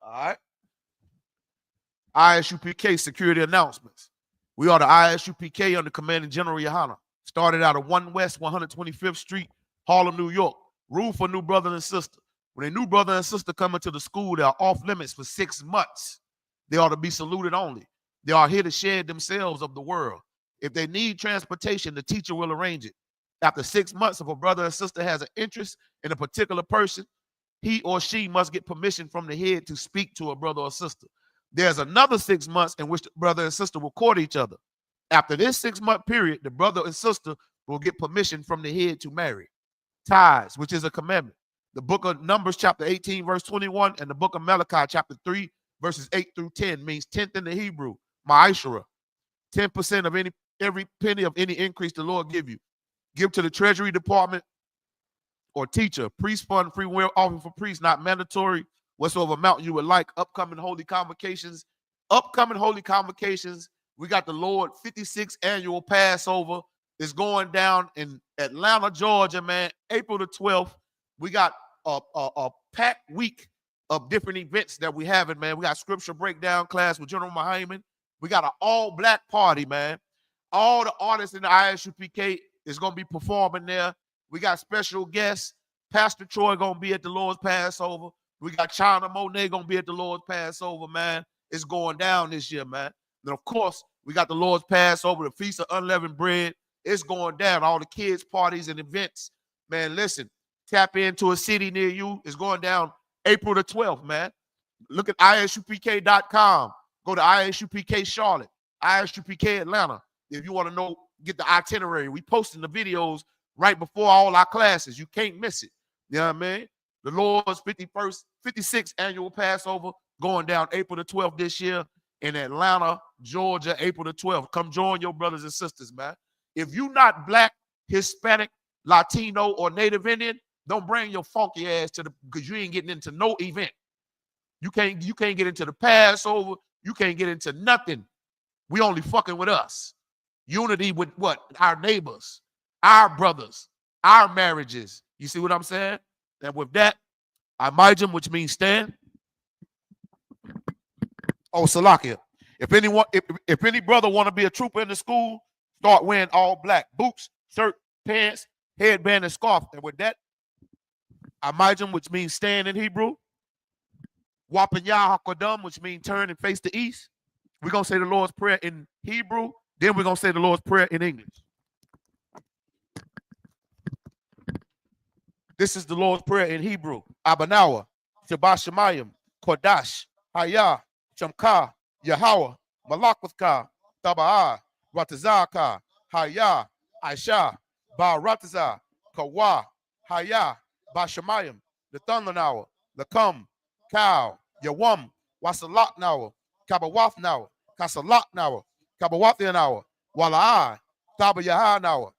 All right. ISUPK security announcements. We are the ISUPK under Commanding General Yohana. Started out of 1 West 125th Street, Harlem, New York. Rule for new brother and sister. When a new brother and sister come into the school, they are off limits for 6 months. They are to be saluted only. They are here to shed themselves of the world. If they need transportation, the teacher will arrange it. After 6 months, if a brother or sister has an interest in a particular person, he or she must get permission from the head to speak to a brother or sister. There's another 6 months in which the brother and sister will court each other. After this 6-month period, the brother and sister will get permission from the head to marry. Tithes, which is a commandment. The book of Numbers, chapter 18, verse 21, and the book of Malachi, chapter 3, verses 8 through 10, means 10th in the Hebrew, ma'ashara. 10% of every penny of any increase the Lord give you. Give to the Treasury Department or teacher. Priest fund, free will offering for priests, not mandatory. Whatsoever amount you would like. Upcoming holy convocations. We got the Lord 56 annual Passover. It's going down in Atlanta, Georgia, man. April the 12th. We got a packed week of different events that we having, man. We got scripture breakdown class with General Muhammad. We got an all-black party, man. All the artists in the ISUPK is going to be performing there. We got special guests. Pastor Troy going to be at the Lord's Passover. We got China Monet going to be at the Lord's Passover, man. It's going down this year, man. And of course, we got the Lord's Passover, the Feast of Unleavened Bread. It's going down. All the kids' parties and events. Man, listen, tap into a city near you. It's going down April the 12th, man. Look at isupk.com. Go to ISUPK Charlotte, ISUPK Atlanta. If you want to know, get the itinerary. We posting the videos right before all our classes. You can't miss it. You know what I mean? The Lord's 56th annual Passover going down April the 12th this year in Atlanta, Georgia, April the 12th. Come join your brothers and sisters, man. If you're not Black, Hispanic, Latino, or Native Indian, don't bring your funky ass to because you ain't getting into no event. You can't get into the Passover. You can't get into nothing. We only fucking with us. Unity with what? Our neighbors, our brothers, our marriages. You see what I'm saying? And with that, I Imajim, which means stand. Oh, Salakia. If any brother want to be a trooper in the school, start wearing all black boots, shirt, pants, headband, and scarf. And with that, I Imajim, which means stand in Hebrew. Wapanyah HaKodam, which means turn and face the east. We're going to say the Lord's Prayer in Hebrew. Then we're going to say the Lord's Prayer in English. This is the Lord's Prayer in Hebrew. Abanawa, Shabbat Shemayim, Kodash, Hayah, Shamka, Yahweh, Malakwaka, Taba'ah, Ratazaka, Hayah, Aisha, Ba-Ratazah, Kawa, Hayah, Ba-Shemayim, the Thundernower, the Kum, Cow, Yawam, Wasalak Nawa, Kabawaf Nawa, Kasalak Nawa, Kabawathia Nawa, Wala'ai, Tabayaha Nawa,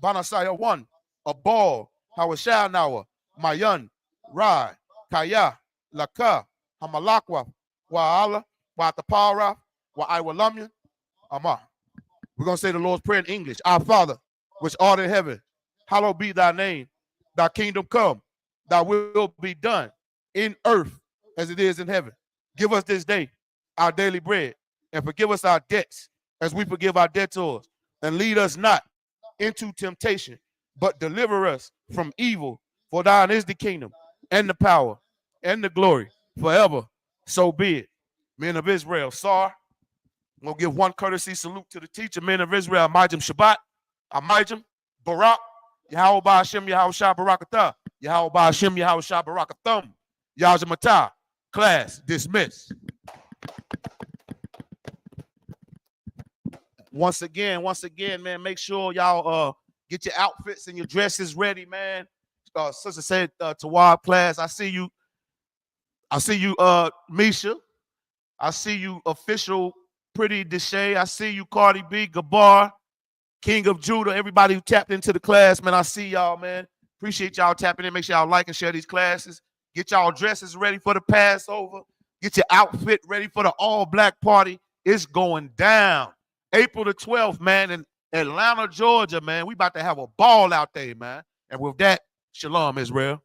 Banasaya 1, a ball, Hawashah Nawa, Mayan, Rai, Kaya, Laka, Hamalakwa, Wa'ala, Watapara, Wa'iwalamyan, Ama. We're going to say the Lord's Prayer in English. Our Father, which art in heaven, hallowed be thy name. Thy kingdom come, thy will be done in earth as it is in heaven. Give us this day our daily bread, and forgive us our debts as we forgive our debtors. And lead us not into temptation, but deliver us from evil. For thine is the kingdom, and the power, and the glory, forever. So be it. Men of Israel, Sar. I'm going to give one courtesy salute to the teacher. Men of Israel, Amijim Shabbat, Amijim, Barak, Yahweh Hashem, Yahweh Shah Barakatah, Yahweh Hashem, Yahweh Shah Barakathum, Yajamatah. Class dismissed. Once again, man, make sure y'all get your outfits and your dresses ready, man. Sister said to Wild class, I see you, Misha. I see you, official Pretty Deshay. I see you, Cardi B, Gabar, King of Judah. Everybody who tapped into the class, man, I see y'all, man. Appreciate y'all tapping in. Make sure y'all like and share these classes. Get y'all dresses ready for the Passover. Get your outfit ready for the all-black party. It's going down. April the 12th, man, in Atlanta, Georgia, man. We about to have a ball out there, man. And with that, shalom, Israel.